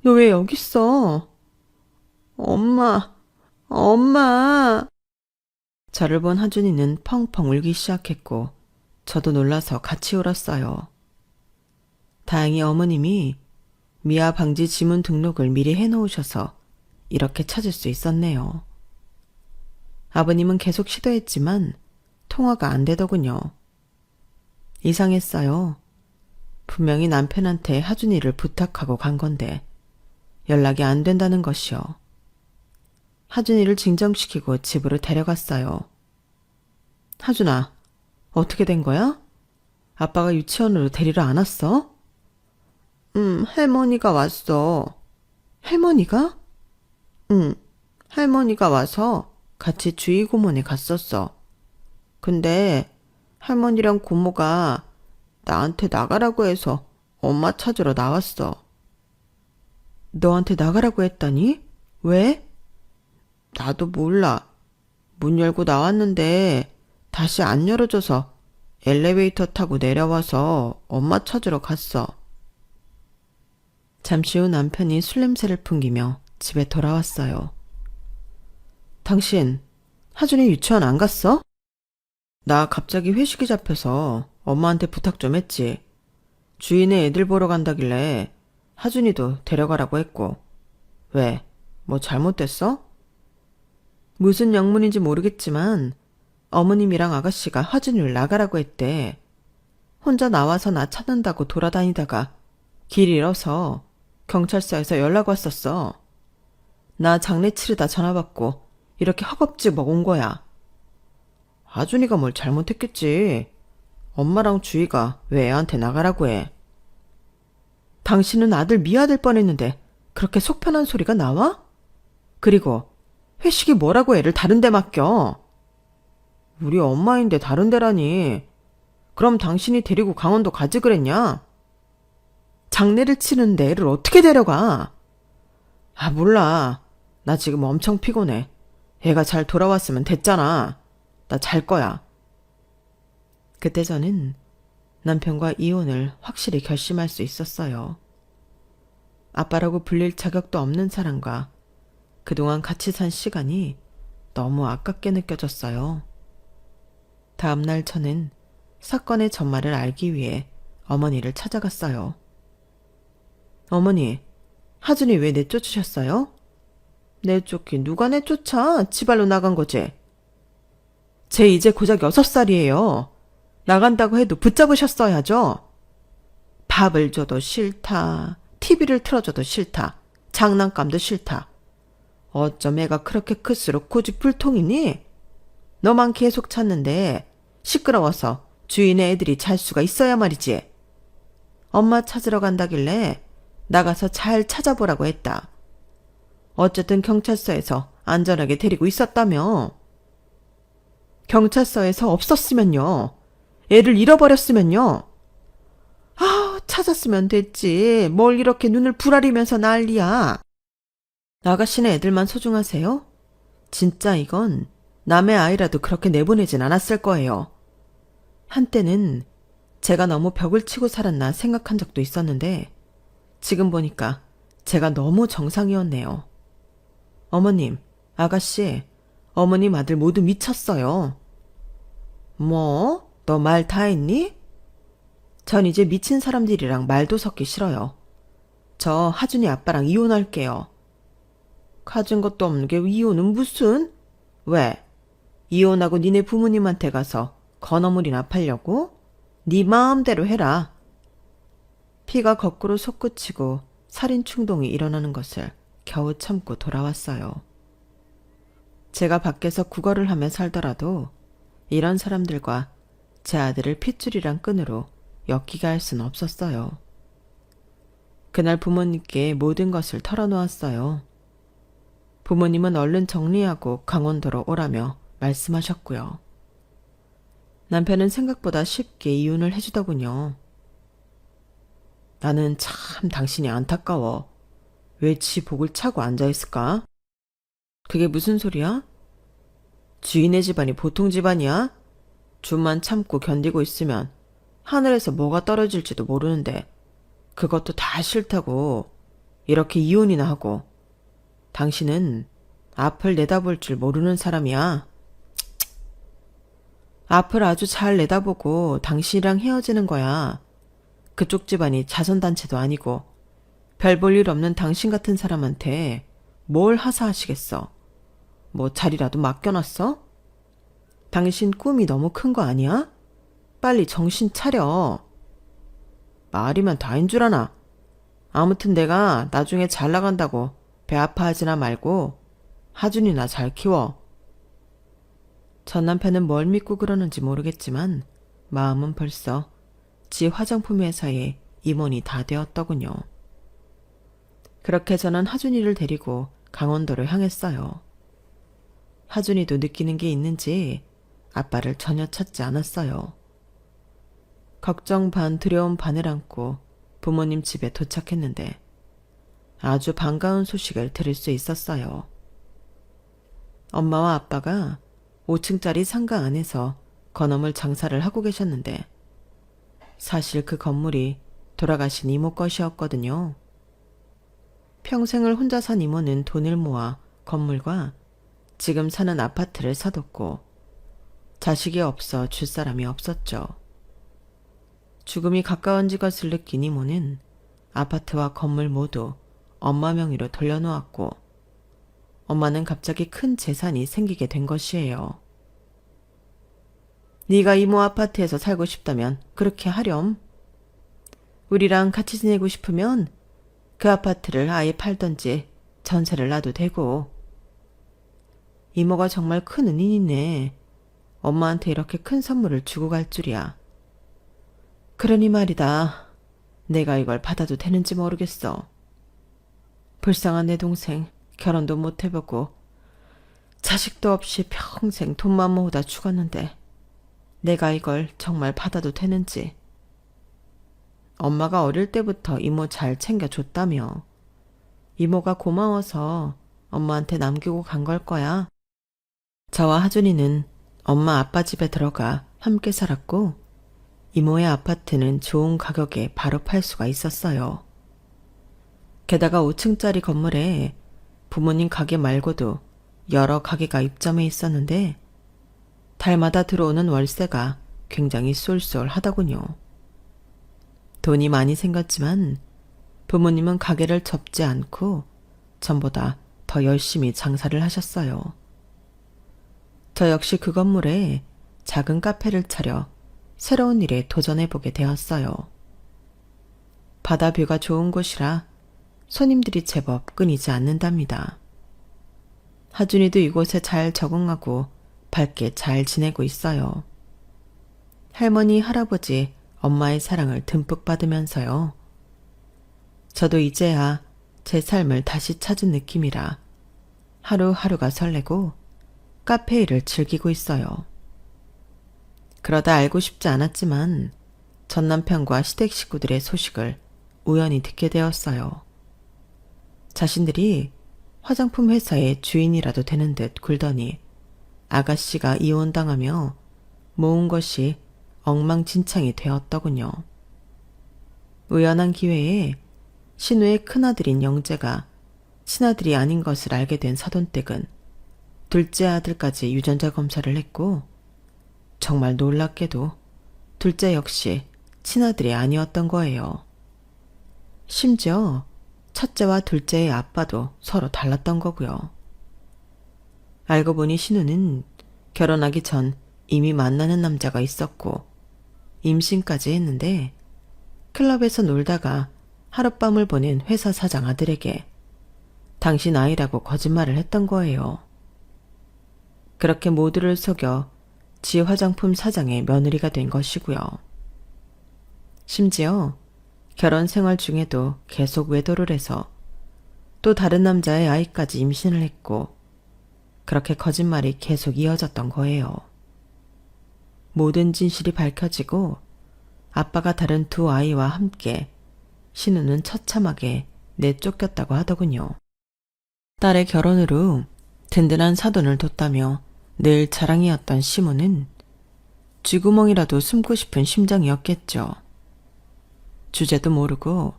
너 왜 여기 있어? 엄마, 엄마. 저를 본 하준이는 펑펑 울기 시작했고 저도 놀라서 같이 울었어요. 다행히 어머님이 미아 방지 지문 등록을 미리 해놓으셔서 이렇게 찾을 수 있었네요. 아버님은 계속 시도했지만 통화가 안 되더군요. 이상했어요. 분명히 남편한테 하준이를 부탁하고 간 건데 연락이 안 된다는 것이요. 하준이를 진정시키고 집으로 데려갔어요. 하준아, 어떻게 된 거야? 아빠가 유치원으로 데리러 안 왔어? 할머니가 왔어. 할머니가? 할머니가 와서 같이 주의고문에 갔었어. 근데 할머니랑 고모가 나한테 나가라고 해서 엄마 찾으러 나왔어. 너한테 나가라고 했다니? 왜? 나도 몰라. 문 열고 나왔는데 다시 안 열어줘서 엘리베이터 타고 내려와서 엄마 찾으러 갔어. 잠시 후 남편이 술 냄새를 풍기며 집에 돌아왔어요. 당신, 하준이 유치원 안 갔어? 나 갑자기 회식이 잡혀서 엄마한테 부탁 좀 했지. 주인의 애들 보러 간다길래 하준이도 데려가라고 했고. 왜? 뭐 잘못됐어? 무슨 영문인지 모르겠지만 어머님이랑 아가씨가 하준이를 나가라고 했대. 혼자 나와서 나 찾는다고 돌아다니다가 길 잃어서 경찰서에서 연락 왔었어. 나 장례 치르다 전화 받고 이렇게 허겁지겁 온 거야. 하준이가 뭘 잘못했겠지. 엄마랑 주희가 왜 애한테 나가라고 해. 당신은 아들 미아될 뻔했는데 그렇게 속 편한 소리가 나와? 그리고 회식이 뭐라고 애를 다른 데 맡겨. 우리 엄마인데 다른 데라니. 그럼 당신이 데리고 강원도 가지 그랬냐? 장례를 치르는데 애를 어떻게 데려가? 아, 몰라. 나 지금 엄청 피곤해. 애가 잘 돌아왔으면 됐잖아. 나 잘 거야. 그때 저는 남편과 이혼을 확실히 결심할 수 있었어요. 아빠라고 불릴 자격도 없는 사람과 그동안 같이 산 시간이 너무 아깝게 느껴졌어요. 다음 날 저는 사건의 전말을 알기 위해 어머니를 찾아갔어요. 어머니, 하준이 왜 내쫓으셨어요? 내쫓긴 누가 내쫓아? 지발로 나간 거지. 쟤 이제 고작 6살이에요. 나간다고 해도 붙잡으셨어야죠. 밥을 줘도 싫다. TV를 틀어줘도 싫다. 장난감도 싫다. 어쩜 애가 그렇게 클수록 고집불통이니? 너만 계속 찾는데 시끄러워서 주인의 애들이 잘 수가 있어야 말이지. 엄마 찾으러 간다길래 나가서 잘 찾아보라고 했다. 어쨌든 경찰서에서 안전하게 데리고 있었다며. 경찰서에서 없었으면요. 애를 잃어버렸으면요. 아, 찾았으면 됐지. 뭘 이렇게 눈을 부라리면서 난리야. 아가씨네 애들만 소중하세요? 진짜 이건 남의 아이라도 그렇게 내보내진 않았을 거예요. 한때는 제가 너무 벽을 치고 살았나 생각한 적도 있었는데 지금 보니까 제가 너무 정상이었네요. 어머님, 아가씨, 어머님 아들 모두 미쳤어요. 뭐? 너 말 다 했니? 전 이제 미친 사람들이랑 말도 섞기 싫어요. 저 하준이 아빠랑 이혼할게요. 가진 것도 없는 게 이혼은 무슨? 왜? 이혼하고 니네 부모님한테 가서 건어물이나 팔려고? 네 마음대로 해라. 피가 거꾸로 솟구치고 살인 충동이 일어나는 것을 겨우 참고 돌아왔어요. 제가 밖에서 구걸을 하며 살더라도 이런 사람들과 제 아들을 핏줄이랑 끈으로 엮이게 할 수는 없었어요. 그날 부모님께 모든 것을 털어놓았어요. 부모님은 얼른 정리하고 강원도로 오라며 말씀하셨고요. 남편은 생각보다 쉽게 이혼을 해주더군요. 나는 참 당신이 안타까워. 왜 지 복을 차고 앉아있을까? 그게 무슨 소리야? 주인의 집안이 보통 집안이야? 좀만 참고 견디고 있으면 하늘에서 뭐가 떨어질지도 모르는데 그것도 다 싫다고 이렇게 이혼이나 하고. 당신은 앞을 내다볼 줄 모르는 사람이야. 앞을 아주 잘 내다보고 당신이랑 헤어지는 거야. 그쪽 집안이 자선단체도 아니고 별 볼 일 없는 당신 같은 사람한테 뭘 하사하시겠어. 뭐 자리라도 맡겨놨어? 당신 꿈이 너무 큰 거 아니야? 빨리 정신 차려. 말이면 다인 줄 아나. 아무튼 내가 나중에 잘 나간다고 배 아파하지나 말고 하준이나 잘 키워. 전 남편은 뭘 믿고 그러는지 모르겠지만 마음은 벌써 지 화장품 회사의 임원이 다 되었더군요. 그렇게 저는 하준이를 데리고 강원도로 향했어요. 하준이도 느끼는 게 있는지 아빠를 전혀 찾지 않았어요. 걱정 반 두려움 반을 안고 부모님 집에 도착했는데 아주 반가운 소식을 들을 수 있었어요. 엄마와 아빠가 5층짜리 상가 안에서 건어물 장사를 하고 계셨는데 사실 그 건물이 돌아가신 이모 것이었거든요. 평생을 혼자 산 이모는 돈을 모아 건물과 지금 사는 아파트를 사뒀고 자식이 없어 줄 사람이 없었죠. 죽음이 가까워진 것을 느낀 이모는 아파트와 건물 모두 엄마 명의로 돌려놓았고 엄마는 갑자기 큰 재산이 생기게 된 것이에요. 네가 이모 아파트에서 살고 싶다면 그렇게 하렴. 우리랑 같이 지내고 싶으면 그 아파트를 아예 팔던지 전세를 놔도 되고. 이모가 정말 큰 은인이네. 엄마한테 이렇게 큰 선물을 주고 갈 줄이야. 그러니 말이다. 내가 이걸 받아도 되는지 모르겠어. 불쌍한 내 동생 결혼도 못 해보고 자식도 없이 평생 돈만 모으다 죽었는데 내가 이걸 정말 받아도 되는지. 엄마가 어릴 때부터 이모 잘 챙겨줬다며. 이모가 고마워서 엄마한테 남기고 간 걸 거야. 저와 하준이는 엄마 아빠 집에 들어가 함께 살았고 이모의 아파트는 좋은 가격에 바로 팔 수가 있었어요. 게다가 5층짜리 건물에 부모님 가게 말고도 여러 가게가 입점해 있었는데 달마다 들어오는 월세가 굉장히 쏠쏠하더군요. 돈이 많이 생겼지만 부모님은 가게를 접지 않고 전보다 더 열심히 장사를 하셨어요. 저 역시 그 건물에 작은 카페를 차려 새로운 일에 도전해보게 되었어요. 바다뷰가 좋은 곳이라 손님들이 제법 끊이지 않는답니다. 하준이도 이곳에 잘 적응하고 밝게 잘 지내고 있어요. 할머니, 할아버지, 엄마의 사랑을 듬뿍 받으면서요. 저도 이제야 제 삶을 다시 찾은 느낌이라 하루하루가 설레고 카페 일을 즐기고 있어요. 그러다 알고 싶지 않았지만 전 남편과 시댁 식구들의 소식을 우연히 듣게 되었어요. 자신들이 화장품 회사의 주인이라도 되는 듯 굴더니 아가씨가 이혼당하며 모은 것이 엉망진창이 되었더군요. 우연한 기회에 신우의 큰아들인 영재가 친아들이 아닌 것을 알게 된 사돈댁은 둘째 아들까지 유전자 검사를 했고 정말 놀랍게도 둘째 역시 친아들이 아니었던 거예요. 심지어 첫째와 둘째의 아빠도 서로 달랐던 거고요. 알고 보니 신우는 결혼하기 전 이미 만나는 남자가 있었고 임신까지 했는데 클럽에서 놀다가 하룻밤을 보낸 회사 사장 아들에게 당신 아이라고 거짓말을 했던 거예요. 그렇게 모두를 속여 지 화장품 사장의 며느리가 된 것이고요. 심지어 결혼 생활 중에도 계속 외도를 해서 또 다른 남자의 아이까지 임신을 했고 그렇게 거짓말이 계속 이어졌던 거예요. 모든 진실이 밝혀지고 아빠가 다른 두 아이와 함께 신우는 처참하게 내쫓겼다고 하더군요. 딸의 결혼 후 든든한 사돈을 뒀다며 늘 자랑이었던 시모는 쥐구멍이라도 숨고 싶은 심정이었겠죠. 주제도 모르고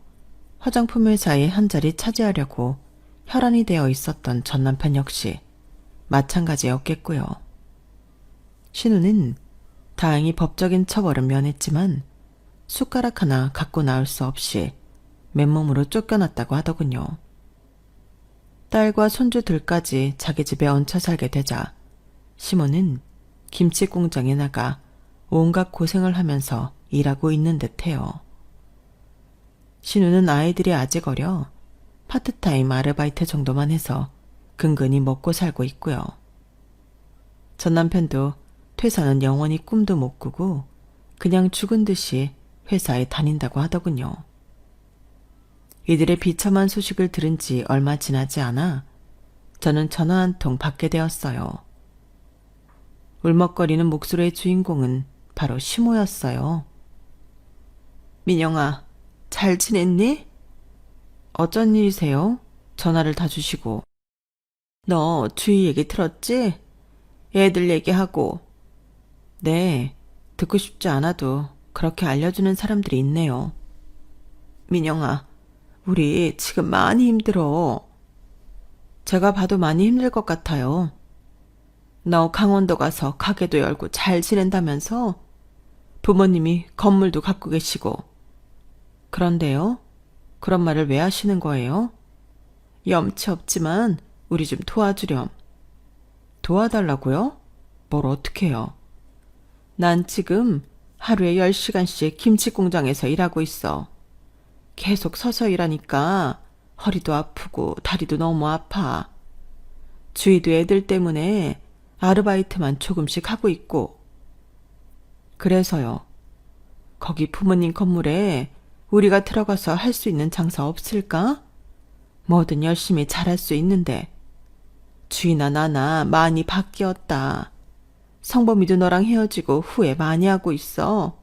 화장품 회사에 한 자리 차지하려고 혈안이 되어 있었던 전 남편 역시 마찬가지였겠고요. 신우는 다행히 법적인 처벌은 면했지만 숟가락 하나 갖고 나올 수 없이 맨몸으로 쫓겨났다고 하더군요. 딸과 손주들까지 자기 집에 얹혀 살게 되자 시몬은 김치 공장에 나가 온갖 고생을 하면서 일하고 있는 듯해요. 신우는 아이들이 아직 어려 파트타임 아르바이트 정도만 해서 근근히 먹고 살고 있고요. 전 남편도 퇴사는 영원히 꿈도 못 꾸고 그냥 죽은 듯이 회사에 다닌다고 하더군요. 이들의 비참한 소식을 들은 지 얼마 지나지 않아 저는 전화 한 통 받게 되었어요. 울먹거리는 목소리의 주인공은 바로 시모였어요. 민영아, 잘 지냈니? 어쩐 일이세요? 전화를 다 주시고. 너 주희 얘기 들었지? 애들 얘기하고. 네, 듣고 싶지 않아도 그렇게 알려주는 사람들이 있네요. 민영아, 우리 지금 많이 힘들어. 제가 봐도 많이 힘들 것 같아요. 너 강원도 가서 가게도 열고 잘 지낸다면서? 부모님이 건물도 갖고 계시고. 그런데요? 그런 말을 왜 하시는 거예요? 염치 없지만 우리 좀 도와주렴. 도와달라고요? 뭘 어떻게 해요? 난 지금 하루에 10시간씩 김치 공장에서 일하고 있어. 계속 서서 일하니까 허리도 아프고 다리도 너무 아파. 주희도 애들 때문에 아르바이트만 조금씩 하고 있고. 그래서요. 거기 부모님 건물에 우리가 들어가서 할 수 있는 장사 없을까? 뭐든 열심히 잘할 수 있는데. 주희나 나나 많이 바뀌었다. 성범이도 너랑 헤어지고 후회 많이 하고 있어.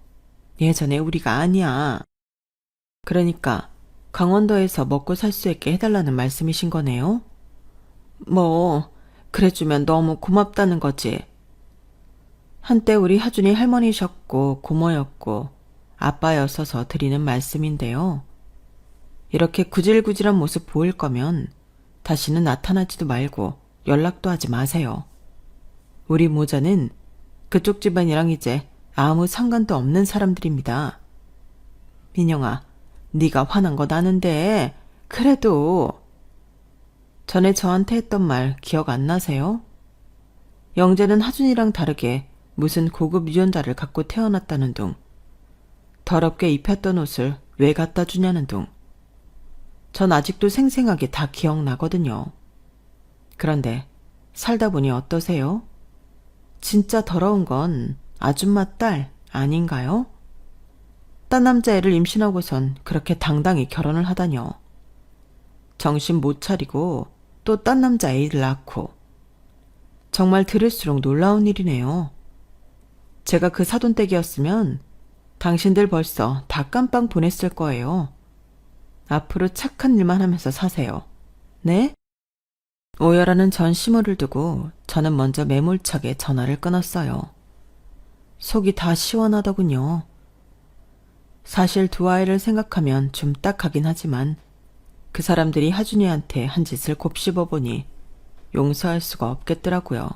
예전에 우리가 아니야. 그러니까 강원도에서 먹고 살 수 있게 해달라는 말씀이신 거네요? 뭐 그래주면 너무 고맙다는 거지. 한때 우리 하준이 할머니셨고 고모였고 아빠였어서 드리는 말씀인데요. 이렇게 구질구질한 모습 보일 거면 다시는 나타나지도 말고 연락도 하지 마세요. 우리 모자는 그쪽 집안이랑 이제 아무 상관도 없는 사람들입니다. 민영아, 네가 화난 거 나는데 그래도. 전에 저한테 했던 말 기억 안 나세요? 영재는 하준이랑 다르게 무슨 고급 유전자를 갖고 태어났다는 둥. 더럽게 입혔던 옷을 왜 갖다 주냐는 둥. 전 아직도 생생하게 다 기억나거든요. 그런데 살다 보니 어떠세요? 진짜 더러운 건 아줌마 딸 아닌가요? 딴 남자애를 임신하고선 그렇게 당당히 결혼을 하다뇨. 정신 못 차리고 또 딴 남자애를 낳고. 정말 들을수록 놀라운 일이네요. 제가 그 사돈댁이었으면 당신들 벌써 다 깜빵 보냈을 거예요. 앞으로 착한 일만 하면서 사세요. 네? 오열하는 전 시모를 두고 저는 먼저 매몰차게 전화를 끊었어요. 속이 다 시원하더군요. 사실 두 아이를 생각하면 좀 딱하긴 하지만 그 사람들이 하준이한테 한 짓을 곱씹어보니 용서할 수가 없겠더라고요.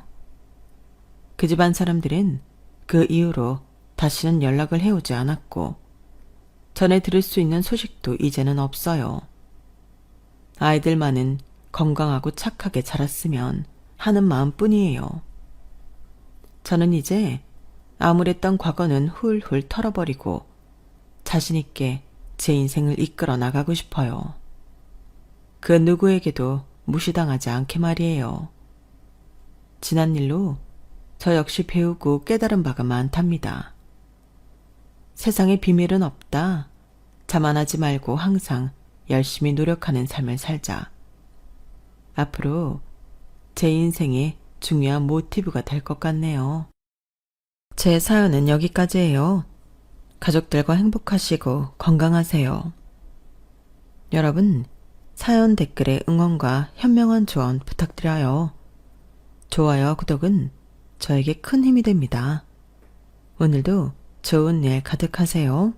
그 집안 사람들은 그 이후로 다시는 연락을 해오지 않았고 전에 들을 수 있는 소식도 이제는 없어요. 아이들만은 건강하고 착하게 자랐으면 하는 마음뿐이에요. 저는 이제 암울했던 과거는 훌훌 털어버리고 자신있게 제 인생을 이끌어 나가고 싶어요. 그 누구에게도 무시당하지 않게 말이에요. 지난 일로 저 역시 배우고 깨달은 바가 많답니다. 세상에 비밀은 없다. 자만하지 말고 항상 열심히 노력하는 삶을 살자. 앞으로 제 인생의 중요한 모티브가 될 것 같네요. 제 사연은 여기까지예요. 가족들과 행복하시고 건강하세요. 여러분, 사연 댓글에 응원과 현명한 조언 부탁드려요. 좋아요, 구독은 저에게 큰 힘이 됩니다. 오늘도 좋은 일 가득하세요.